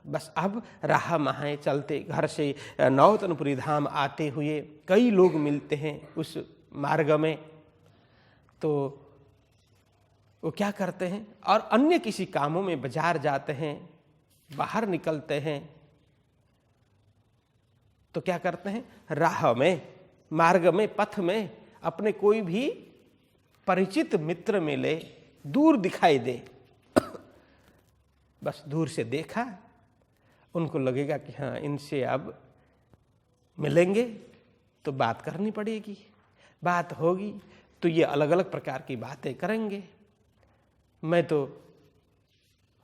Speaker 1: बस अब राह माहे चलते, घर से नौतनपुरी धाम आते हुए कई लोग मिलते हैं उस मार्ग में, तो वो क्या करते हैं, और अन्य किसी कामों में बाजार जाते हैं, बाहर निकलते हैं, तो क्या करते हैं, राह में, मार्ग में, पथ में अपने कोई भी परिचित मित्र मिले, दूर दिखाई दे, बस दूर से देखा, उनको लगेगा कि हाँ इनसे अब मिलेंगे तो बात करनी पड़ेगी, बात होगी तो ये अलग अलग प्रकार की बातें करेंगे। मैं तो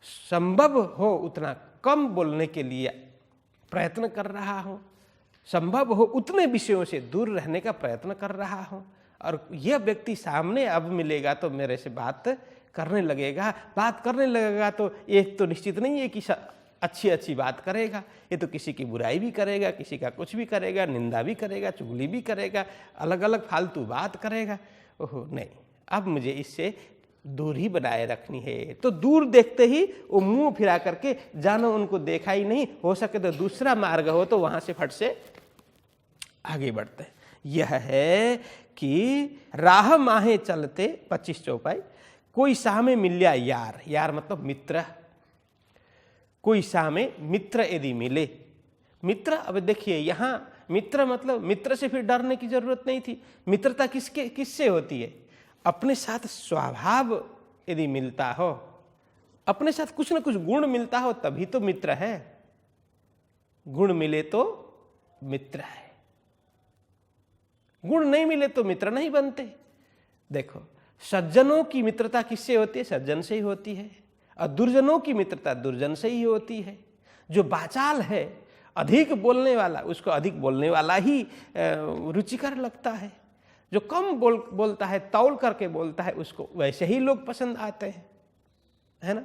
Speaker 1: संभव हो उतना कम बोलने के लिए प्रयत्न कर रहा हूँ, संभव हो उतने विषयों से दूर रहने का प्रयत्न कर रहा हूँ, और यह व्यक्ति सामने अब मिलेगा तो मेरे से बात करने लगेगा, बात करने लगेगा तो एक तो निश्चित नहीं है कि अच्छी अच्छी बात करेगा, ये तो किसी की बुराई भी करेगा, किसी का कुछ भी करेगा, निंदा भी करेगा, चुगली भी करेगा, अलग अलग फालतू बात करेगा। ओहो नहीं, अब मुझे इससे दूर ही बनाए रखनी है। तो दूर देखते ही वो मुंह फिरा करके, जानो उनको देखा ही नहीं, हो सके तो दूसरा मार्ग हो तो वहां से फट से आगे बढ़ते हैं। यह है कि राह माहे चलते 25 चौपाई, कोई सामे मिल्या यार, यार मतलब मित्र, कोई सामे मित्र यदि मिले, मित्र, अब देखिए यहाँ मित्र मतलब मित्र से फिर डरने की जरूरत नहीं थी। मित्रता किससे होती है, अपने साथ स्वभाव यदि मिलता हो, अपने साथ कुछ न कुछ गुण मिलता हो तभी तो मित्र है, गुण मिले तो मित्र है, गुण नहीं मिले तो मित्र नहीं बनते। देखो सज्जनों की मित्रता किससे होती है, सज्जन से ही होती है, और दुर्जनों की मित्रता दुर्जन से ही होती है। जो बाचाल है, अधिक बोलने वाला, उसको अधिक बोलने वाला ही रुचिकर लगता है। जो कम बोलता है, तौल करके बोलता है, उसको वैसे ही लोग पसंद आते हैं, है ना।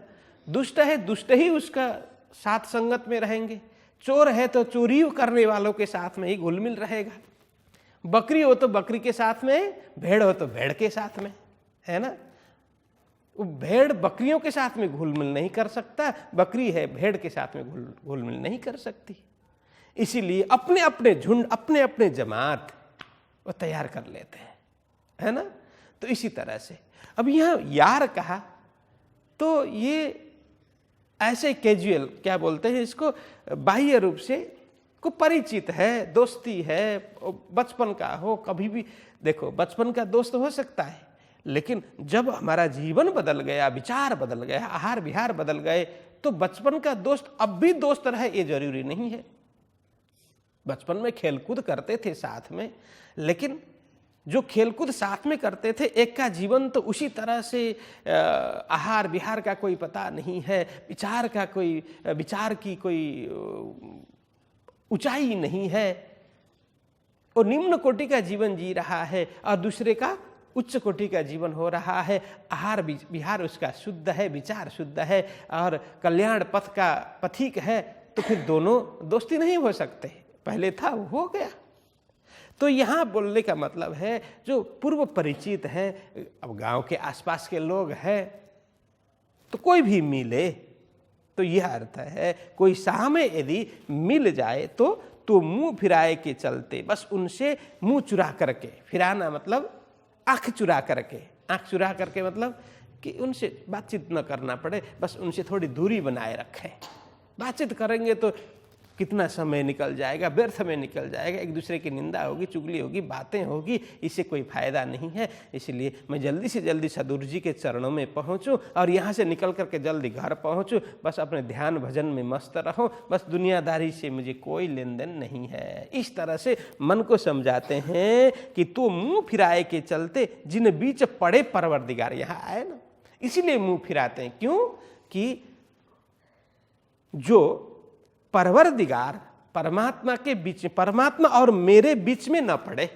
Speaker 1: दुष्ट है, दुष्ट ही उसका साथ संगत में रहेंगे। चोर है तो चोरी करने वालों के साथ में ही घुल मिल रहेगा। बकरी हो तो बकरी के साथ में, भेड़ हो तो भेड़ के साथ में, है ना। भेड़ बकरियों के साथ में घुल मिल नहीं कर सकता, बकरी है भेड़ के साथ में घुल मिल नहीं कर सकती। इसीलिए अपने अपने झुंड, अपने अपने जमात वो तैयार कर लेते हैं, है ना। तो इसी तरह से अब यहाँ यार कहा तो ये ऐसे कैजुअल, क्या बोलते हैं इसको, बाह्य रूप से को परिचित है, दोस्ती है, बचपन का हो, कभी भी देखो बचपन का दोस्त हो सकता है, लेकिन जब हमारा जीवन बदल गया, विचार बदल गया, आहार विहार बदल गए, तो बचपन का दोस्त अब भी दोस्त रहे ये जरूरी नहीं है। बचपन में खेलकूद करते थे साथ में, लेकिन जो खेलकूद साथ में करते थे, एक का जीवन तो उसी तरह से आहार विहार का कोई पता नहीं है, विचार की कोई ऊंचाई नहीं है, और निम्न कोटि का जीवन जी रहा है, और दूसरे का उच्च कोटि का जीवन हो रहा है। आहार विहार उसका शुद्ध है, विचार शुद्ध है, और कल्याण पथ का पथिक है, तो फिर दोनों दोस्ती नहीं हो सकते। पहले था वो हो गया। तो यहाँ बोलने का मतलब है जो पूर्व परिचित हैं, अब गांव के आसपास के लोग हैं, तो कोई भी मिले तो यह अर्थ है, कोई सामने यदि मिल जाए तो मुंह फिराए के चलते, बस उनसे मुंह चुरा करके, फिराना मतलब आंख चुरा करके, आंख चुरा करके मतलब कि उनसे बातचीत न करना पड़े, बस उनसे थोड़ी दूरी बनाए रखें। बातचीत करेंगे तो कितना समय निकल जाएगा, व्यर्थ में निकल जाएगा, एक दूसरे की निंदा होगी, चुगली होगी, बातें होगी, इससे कोई फायदा नहीं है। इसलिए मैं जल्दी से जल्दी सदगुरु जी के चरणों में पहुंचूं और यहाँ से निकल करके जल्दी घर पहुंचूं, बस अपने ध्यान भजन में मस्त रहो, बस दुनियादारी से मुझे कोई लेन देन नहीं है। इस तरह से मन को समझाते हैं कि तू मुंह फिराए के चलते जिन बीच पड़े परवरदिगार, यहाँ आए ना, इसीलिए मुंह फिराते हैं। क्यों कि जो परवरदिगार परमात्मा के बीच, परमात्मा और मेरे बीच में न पड़े,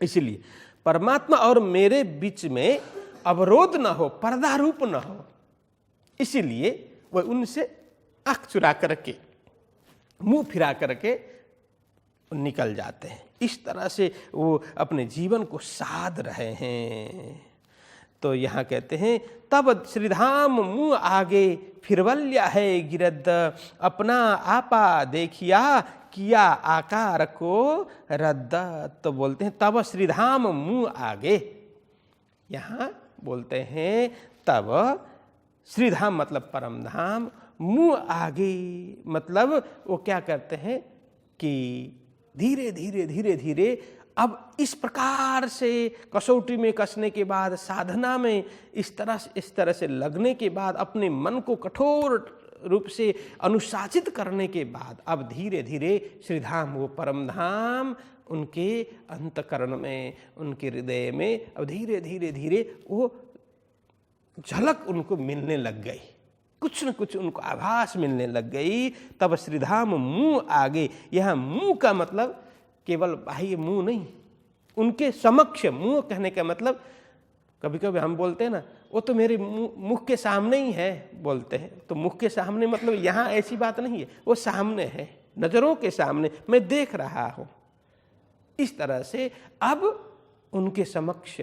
Speaker 1: इसलिए परमात्मा और मेरे बीच में अवरोध न हो, पर्दा रूप न हो, इसीलिए वह उनसे आंख चुरा करके, मुंह फिरा करके निकल जाते हैं। इस तरह से वो अपने जीवन को साध रहे हैं। तो यहाँ कहते हैं तब श्रीधाम मुँह आगे फिरवल्या है गिरद, अपना आपा देखिया किया आकार को रद्द। तो बोलते हैं तब श्रीधाम मुँह आगे, यहाँ बोलते हैं तब श्रीधाम मतलब परम धाम, मुँह आगे मतलब वो क्या करते हैं कि धीरे धीरे धीरे धीरे अब इस प्रकार से कसौटी में कसने के बाद, साधना में इस तरह से लगने के बाद, अपने मन को कठोर रूप से अनुशासित करने के बाद, अब धीरे धीरे श्रीधाम वो परम धाम उनके अंतकरण में, उनके हृदय में अब धीरे धीरे धीरे वो झलक उनको मिलने लग गई, कुछ न कुछ उनको आभास मिलने लग गई। तब श्रीधाम मुँह आगे, यह मुँह का मतलब केवल बाह्य मुंह नहीं, उनके समक्ष। मुंह कहने का मतलब कभी कभी हम बोलते हैं ना, वो तो मेरे मुख के सामने ही है, बोलते हैं। तो मुख के सामने मतलब यहाँ ऐसी बात नहीं है, वो सामने है, नजरों के सामने मैं देख रहा हूं। इस तरह से अब उनके समक्ष,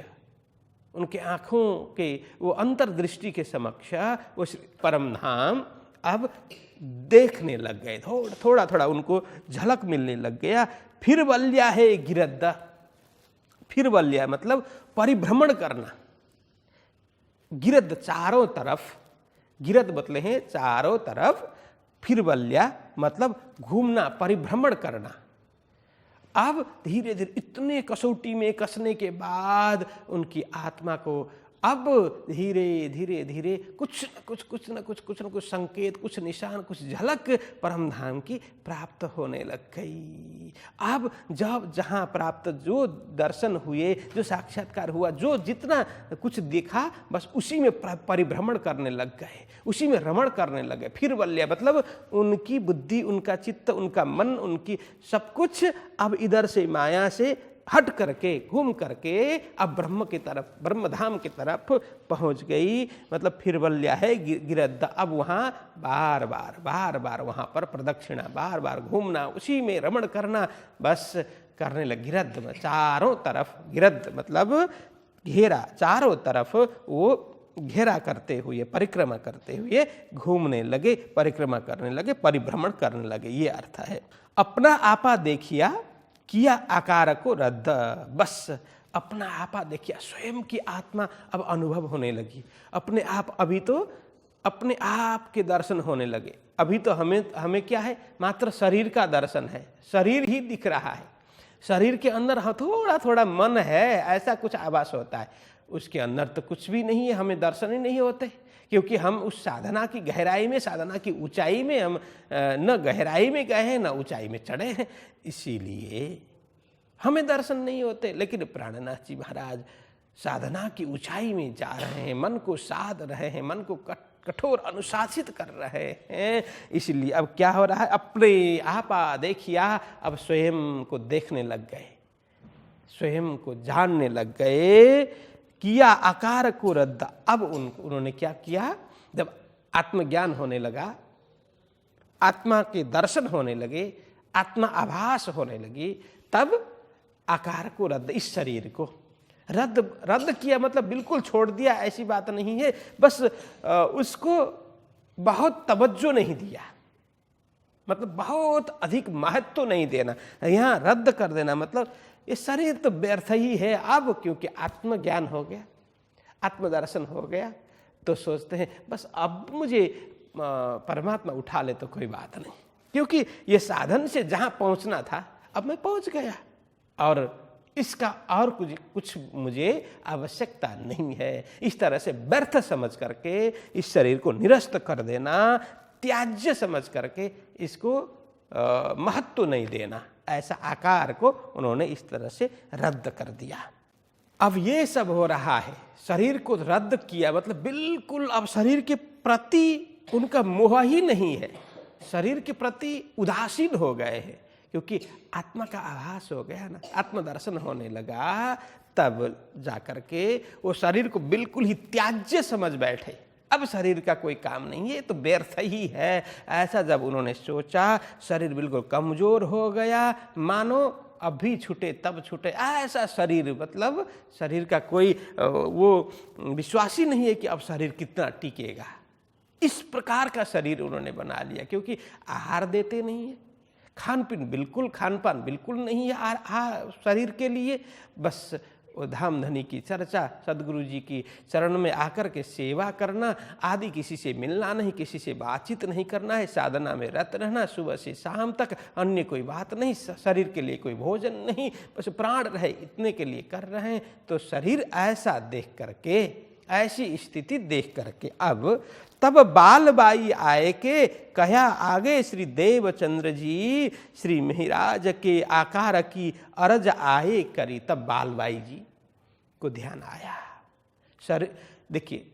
Speaker 1: उनके आंखों के वो अंतर्दृष्टि के समक्ष वो परम धाम अब देखने लग गए, थोड़ा थोड़ा उनको झलक मिलने लग गया। फिर वल्या है गिरद्दा, फिर वल्या मतलब परिभ्रमण करना, गिरद चारों तरफ, गिरद बतले हैं चारों तरफ, फिर वल्या मतलब घूमना, परिभ्रमण करना। अब धीरे धीरे इतने कसौटी में कसने के बाद उनकी आत्मा को अब धीरे धीरे धीरे कुछ न कुछ संकेत, कुछ निशान, कुछ झलक परम धाम की प्राप्त होने लग गई। अब जब जहाँ प्राप्त, जो दर्शन हुए, जो साक्षात्कार हुआ, जो जितना कुछ देखा, बस उसी में परिभ्रमण करने लग गए, उसी में रमण करने लगे। फिर वल्या मतलब उनकी बुद्धि, उनका चित्त, उनका मन, उनकी सब कुछ अब इधर से माया से हट करके, घूम करके अब ब्रह्म की तरफ, ब्रह्म धाम की तरफ पहुंच गई। मतलब फिर वल्या है गिरद्द, अब वहाँ बार बार वहाँ पर प्रदक्षिणा, बार बार घूमना, उसी में रमण करना, बस करने लगे। गिरद्द में चारों तरफ, गिरद्द मतलब घेरा, चारों तरफ वो घेरा करते हुए, परिक्रमा करते हुए घूमने लगे, परिक्रमा करने लगे, परिभ्रमण करने लगे, ये अर्थ है। अपना आपा देखिया किया आकार को रद्द, बस अपना आपा देखिया, स्वयं की आत्मा अब अनुभव होने लगी। अपने आप अभी तो अपने आप के दर्शन होने लगे। अभी तो हमें क्या है, मात्र शरीर का दर्शन है, शरीर ही दिख रहा है, शरीर के अंदर थोड़ा थोड़ा मन है, ऐसा कुछ आभास होता है, उसके अंदर तो कुछ भी नहीं है, हमें दर्शन ही नहीं होते, क्योंकि हम उस साधना की गहराई में, साधना की ऊंचाई में हम न गहराई में गए हैं न ऊंचाई में चढ़े हैं, इसीलिए हमें दर्शन नहीं होते। लेकिन प्राणनाथ जी महाराज साधना की ऊंचाई में जा रहे हैं, मन को साध रहे हैं, मन को कठोर अनुशासित कर रहे हैं। इसलिए अब क्या हो रहा है, अपने आपा देखिया, अब स्वयं को देखने लग गए, स्वयं को जानने लग गए, किया आकार को रद्द। अब उन्होंने क्या किया, जब आत्मज्ञान होने लगा, आत्मा के दर्शन होने लगे, आत्मा आभास होने लगी, तब आकार को रद्द, इस शरीर को रद्द किया, मतलब बिल्कुल छोड़ दिया ऐसी बात नहीं है, बस उसको बहुत तवज्जो नहीं दिया, मतलब बहुत अधिक महत्व नहीं देना। यहाँ रद्द कर देना मतलब ये शरीर तो व्यर्थ ही है अब, क्योंकि आत्मज्ञान हो गया, आत्मदर्शन हो गया, तो सोचते हैं बस अब मुझे परमात्मा उठा ले तो कोई बात नहीं, क्योंकि ये साधन से जहाँ पहुँचना था अब मैं पहुँच गया, और इसका और कुछ मुझे आवश्यकता नहीं है। इस तरह से व्यर्थ समझ करके इस शरीर को निरस्त कर देना, त्याज्य समझ करके इसको महत्व नहीं देना, ऐसा आकार को उन्होंने इस तरह से रद्द कर दिया। अब ये सब हो रहा है, शरीर को रद्द किया मतलब बिल्कुल अब शरीर के प्रति उनका मोह ही नहीं है, शरीर के प्रति उदासीन हो गए हैं, क्योंकि आत्मा का आभास हो गया ना, आत्मदर्शन होने लगा, तब जाकर के वो शरीर को बिल्कुल ही त्याज्य समझ बैठे। अब शरीर का कोई काम नहीं है, तो व्यर्थ ही है, ऐसा जब उन्होंने सोचा, शरीर बिल्कुल कमजोर हो गया, मानो अभी छूटे तब छूटे, ऐसा शरीर, मतलब शरीर का कोई वो विश्वास ही नहीं है कि अब शरीर कितना टिकेगा। इस प्रकार का शरीर उन्होंने बना लिया, क्योंकि आहार देते नहीं है, खान पान बिल्कुल नहीं है शरीर के लिए, बस धाम धनी की चर्चा, सदगुरु जी की चरण में आकर के सेवा करना आदि, किसी से मिलना नहीं, किसी से बातचीत नहीं करना है, साधना में रत रहना, सुबह से शाम तक अन्य कोई बात नहीं, शरीर के लिए कोई भोजन नहीं, बस प्राण रहे इतने के लिए कर रहे हैं। तो शरीर ऐसा देख करके, ऐसी स्थिति देख करके अब तब बालबाई आए के कहा आगे श्री देवचंद्र जी, श्री महाराज के आकार की अरज आए करी। तब बालबाई जी को ध्यान आया। सर देखिए,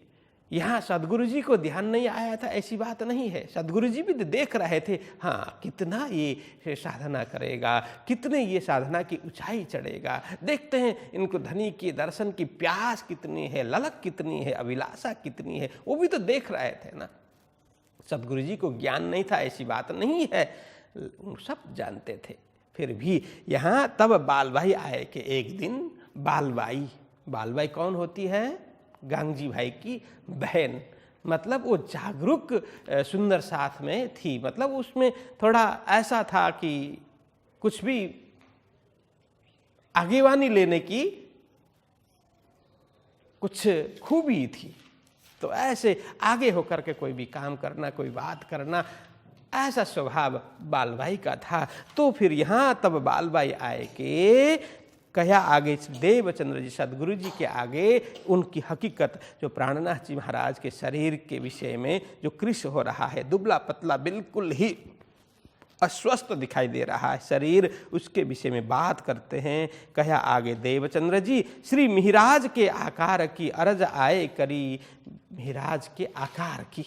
Speaker 1: यहाँ सदगुरु जी को ध्यान नहीं आया था ऐसी बात नहीं है, सदगुरु जी भी देख रहे थे, हाँ कितना ये साधना करेगा, कितने ये साधना की ऊंचाई चढ़ेगा, देखते हैं इनको धनी के दर्शन की प्यास कितनी है, ललक कितनी है, अभिलाषा कितनी है, वो भी तो देख रहे थे ना। सदगुरु जी को ज्ञान नहीं था ऐसी बात नहीं है, सब जानते थे। फिर भी यहाँ तब बालबाई आए कि एक दिन बालबाई कौन होती है, गांगजी भाई की बहन, मतलब वो जागरूक सुंदर साथ में थी, मतलब उसमें थोड़ा ऐसा था कि कुछ भी आगेवानी लेने की कुछ खूबी थी, तो ऐसे आगे होकर के कोई भी काम करना, कोई बात करना, ऐसा स्वभाव बालबाई का था। तो फिर यहाँ तब बालबाई आए के कहा आगे देवचंद्र जी सदगुरु जी के आगे उनकी हकीकत, जो प्राणनाथ जी महाराज के शरीर के विषय में जो कृष्ण हो रहा है, दुबला पतला बिल्कुल ही अस्वस्थ दिखाई दे रहा है शरीर, उसके विषय में बात करते हैं। कहा आगे देवचंद्र जी, श्री महाराज के आकार की अरज आए करी, महाराज के आकार की,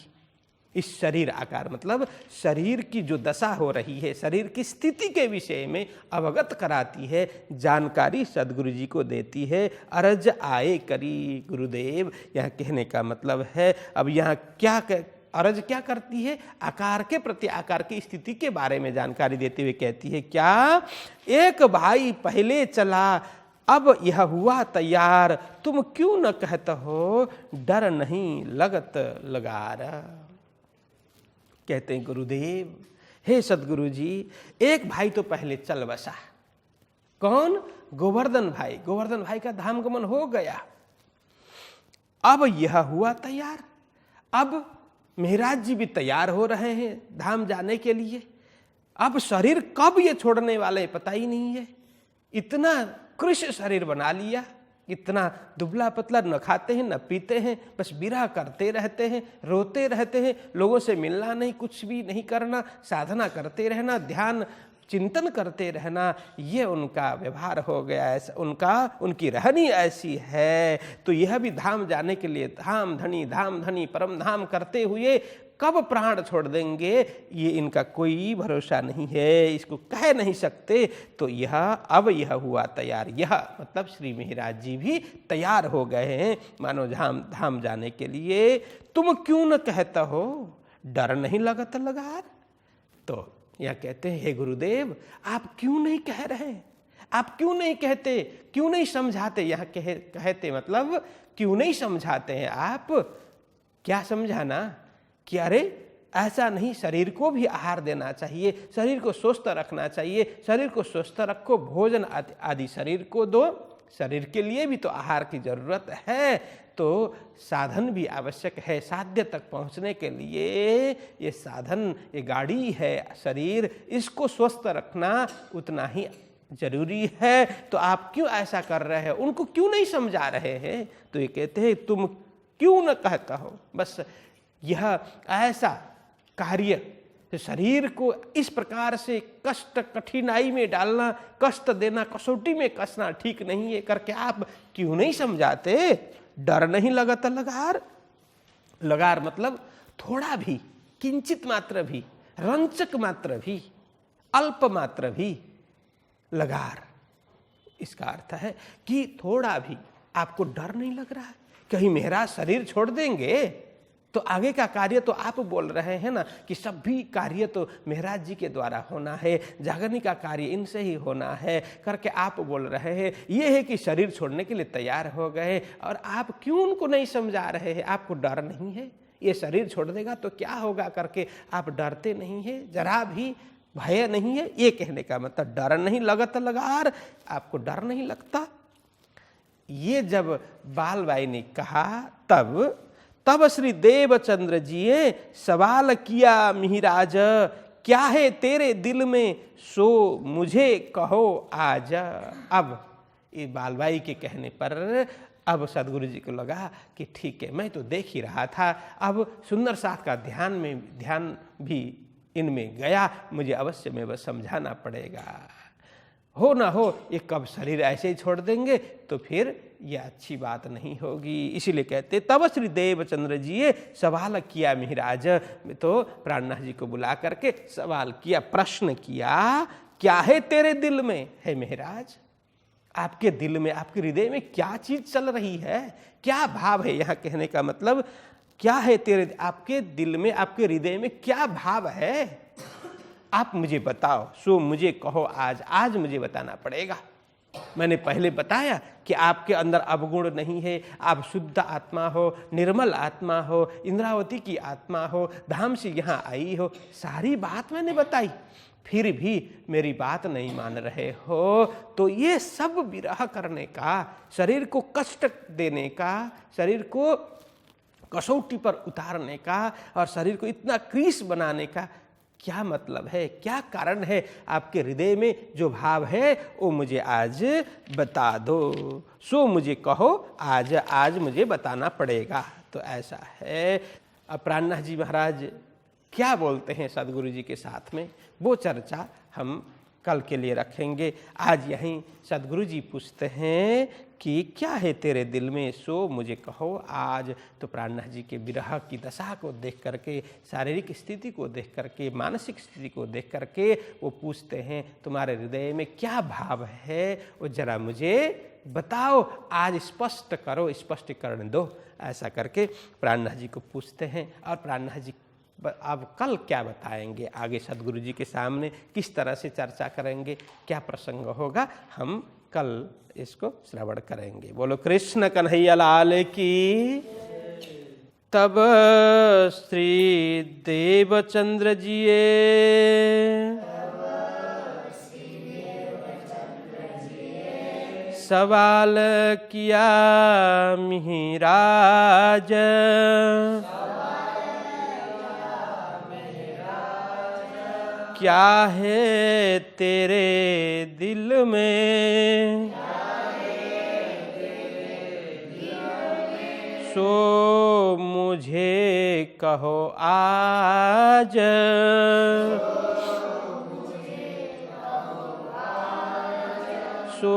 Speaker 1: इस शरीर आकार मतलब शरीर की जो दशा हो रही है, शरीर की स्थिति के विषय में अवगत कराती है, जानकारी सदगुरु जी को देती है। अरज आए करी गुरुदेव, यहाँ कहने का मतलब है, अब यहाँ क्या अरज क्या करती है, आकार के प्रति, आकार की स्थिति के बारे में जानकारी देते हुए कहती है क्या, एक भाई पहले चला अब यह हुआ तैयार, तुम क्यों न कहते हो डर नहीं लगत लगार। कहते हैं गुरुदेव, हे सदगुरु जी, एक भाई तो पहले चल बसा, कौन, गोवर्धन भाई, गोवर्धन भाई का धाम गमन हो गया, अब यह हुआ तैयार, अब महाराज जी भी तैयार हो रहे हैं धाम जाने के लिए। अब शरीर कब ये छोड़ने वाले पता ही नहीं है। इतना कृष्ण शरीर बना लिया, इतना दुबला पतला, न खाते हैं न पीते हैं, बस विरह करते रहते हैं, रोते रहते हैं, लोगों से मिलना नहीं, कुछ भी नहीं करना, साधना करते रहना, ध्यान चिंतन करते रहना, ये उनका व्यवहार हो गया है, उनकी रहनी ऐसी है। तो यह भी धाम जाने के लिए धाम धनी परम धाम करते हुए कब प्राण छोड़ देंगे, ये इनका कोई भरोसा नहीं है, इसको कह नहीं सकते। तो अब यह हुआ तैयार, यह मतलब श्री महाराज जी भी तैयार हो गए हैं मानो धाम जाने के लिए। तुम क्यों न कहता हो, डर नहीं लगता लगार। तो यह कहते हैं, हे गुरुदेव आप क्यों नहीं कह रहे, आप क्यों नहीं कहते, क्यों नहीं समझाते। यह कहते मतलब क्यों नहीं समझाते हैं आप। क्या समझाना कि अरे ऐसा नहीं, शरीर को भी आहार देना चाहिए, शरीर को स्वस्थ रखना चाहिए, शरीर को स्वस्थ रखो, भोजन आदि शरीर को दो, शरीर के लिए भी तो आहार की जरूरत है। तो साधन भी आवश्यक है, साध्य तक पहुंचने के लिए ये साधन, ये गाड़ी है शरीर, इसको स्वस्थ रखना उतना ही जरूरी है। तो आप क्यों ऐसा कर रहे हैं, उनको क्यों नहीं समझा रहे हैं। तो ये कहते हैं तुम क्यों न कहता हो। बस यह ऐसा कार्य, शरीर को इस प्रकार से कष्ट कठिनाई में डालना, कष्ट देना, कसौटी में कसना ठीक नहीं है करके आप क्यों नहीं समझाते। डर नहीं लगता लगार। लगार मतलब थोड़ा भी, किंचित मात्र भी, रंचक मात्र भी, अल्प मात्र भी लगार। इसका अर्थ है कि थोड़ा भी आपको डर नहीं लग रहा है, कहीं महाराज शरीर छोड़ देंगे तो आगे का कार्य तो आप बोल रहे हैं ना कि सभी कार्य तो महाराज जी के द्वारा होना है, जागरणी का कार्य इनसे ही होना है करके आप बोल रहे हैं। ये है कि शरीर छोड़ने के लिए तैयार हो गए और आप क्यों उनको नहीं समझा रहे हैं। आपको डर नहीं है, ये शरीर छोड़ देगा तो क्या होगा करके आप डरते नहीं है, जरा भी भय नहीं है। ये कहने का मतलब डर नहीं लगता लगार, आपको डर नहीं लगता। ये जब बालबाई ने कहा तब श्री देवचंद्र जी ने सवाल किया, महाराज क्या है तेरे दिल में, सो मुझे कहो आज। अब ये बालबाई के कहने पर अब सदगुरु जी को लगा कि ठीक है, मैं तो देख ही रहा था, अब सुंदर साथ का ध्यान भी इनमें गया, मुझे अवश्य में वह समझाना पड़ेगा। हो ना हो ये कब शरीर ऐसे ही छोड़ देंगे तो फिर यह अच्छी बात नहीं होगी। इसीलिए कहते तब श्री देवचंद्र जी ने सवाल किया महाराज। तो प्राणनाथ जी को बुला करके सवाल किया, प्रश्न किया, क्या है तेरे दिल में। है महाराज आपके दिल में, आपके हृदय में क्या चीज चल रही है, क्या भाव है। यहाँ कहने का मतलब क्या है तेरे, आपके दिल में, आपके हृदय में क्या भाव है, आप मुझे बताओ। सो मुझे कहो आज मुझे बताना पड़ेगा। मैंने पहले बताया कि आपके अंदर अवगुण नहीं है, आप शुद्ध आत्मा हो, निर्मल आत्मा हो, इंद्रावती की आत्मा हो, धाम से यहाँ आई हो, सारी बात मैंने बताई, फिर भी मेरी बात नहीं मान रहे हो। तो ये सब विरह करने का, शरीर को कष्ट देने का, शरीर को कसौटी पर उतारने का और शरीर को इतना क्रीस बनाने का क्या मतलब है, क्या कारण है। आपके हृदय में जो भाव है वो मुझे आज बता दो। सो मुझे कहो आज मुझे बताना पड़ेगा। तो ऐसा है। अब प्राणनाथ जी महाराज क्या बोलते हैं सदगुरु जी के साथ में, वो चर्चा हम कल के लिए रखेंगे। आज यहीं सदगुरु जी पूछते हैं कि क्या है तेरे दिल में, सो मुझे कहो आज। तो प्राणनाथ जी के विरह की दशा को देख करके, शारीरिक स्थिति को देख करके, मानसिक स्थिति को देख करके वो पूछते हैं तुम्हारे हृदय में क्या भाव है, वो जरा मुझे बताओ, आज स्पष्ट करो, स्पष्टीकरण दो। ऐसा करके प्राणनाथ जी को पूछते हैं और प्राणनाथ जी अब कल क्या बताएंगे आगे सदगुरु जी के सामने, किस तरह से चर्चा करेंगे, क्या प्रसंग होगा, हम कल इसको श्रवण करेंगे। बोलो कृष्ण कन्हैया लाल की। तब श्री देवचंद्र जी सवाल किया महाराज, क्या है तेरे दिल में, सो मुझे कहो आज, सो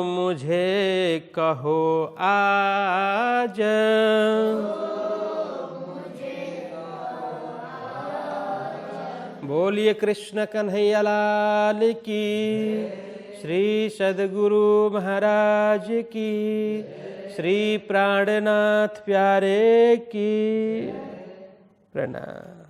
Speaker 1: मुझे कहो आज। बोलिए कृष्ण कन्हैया लाल की, श्री सद्गुरु महाराज की, श्री प्राणनाथ प्यारे की। प्रणाम।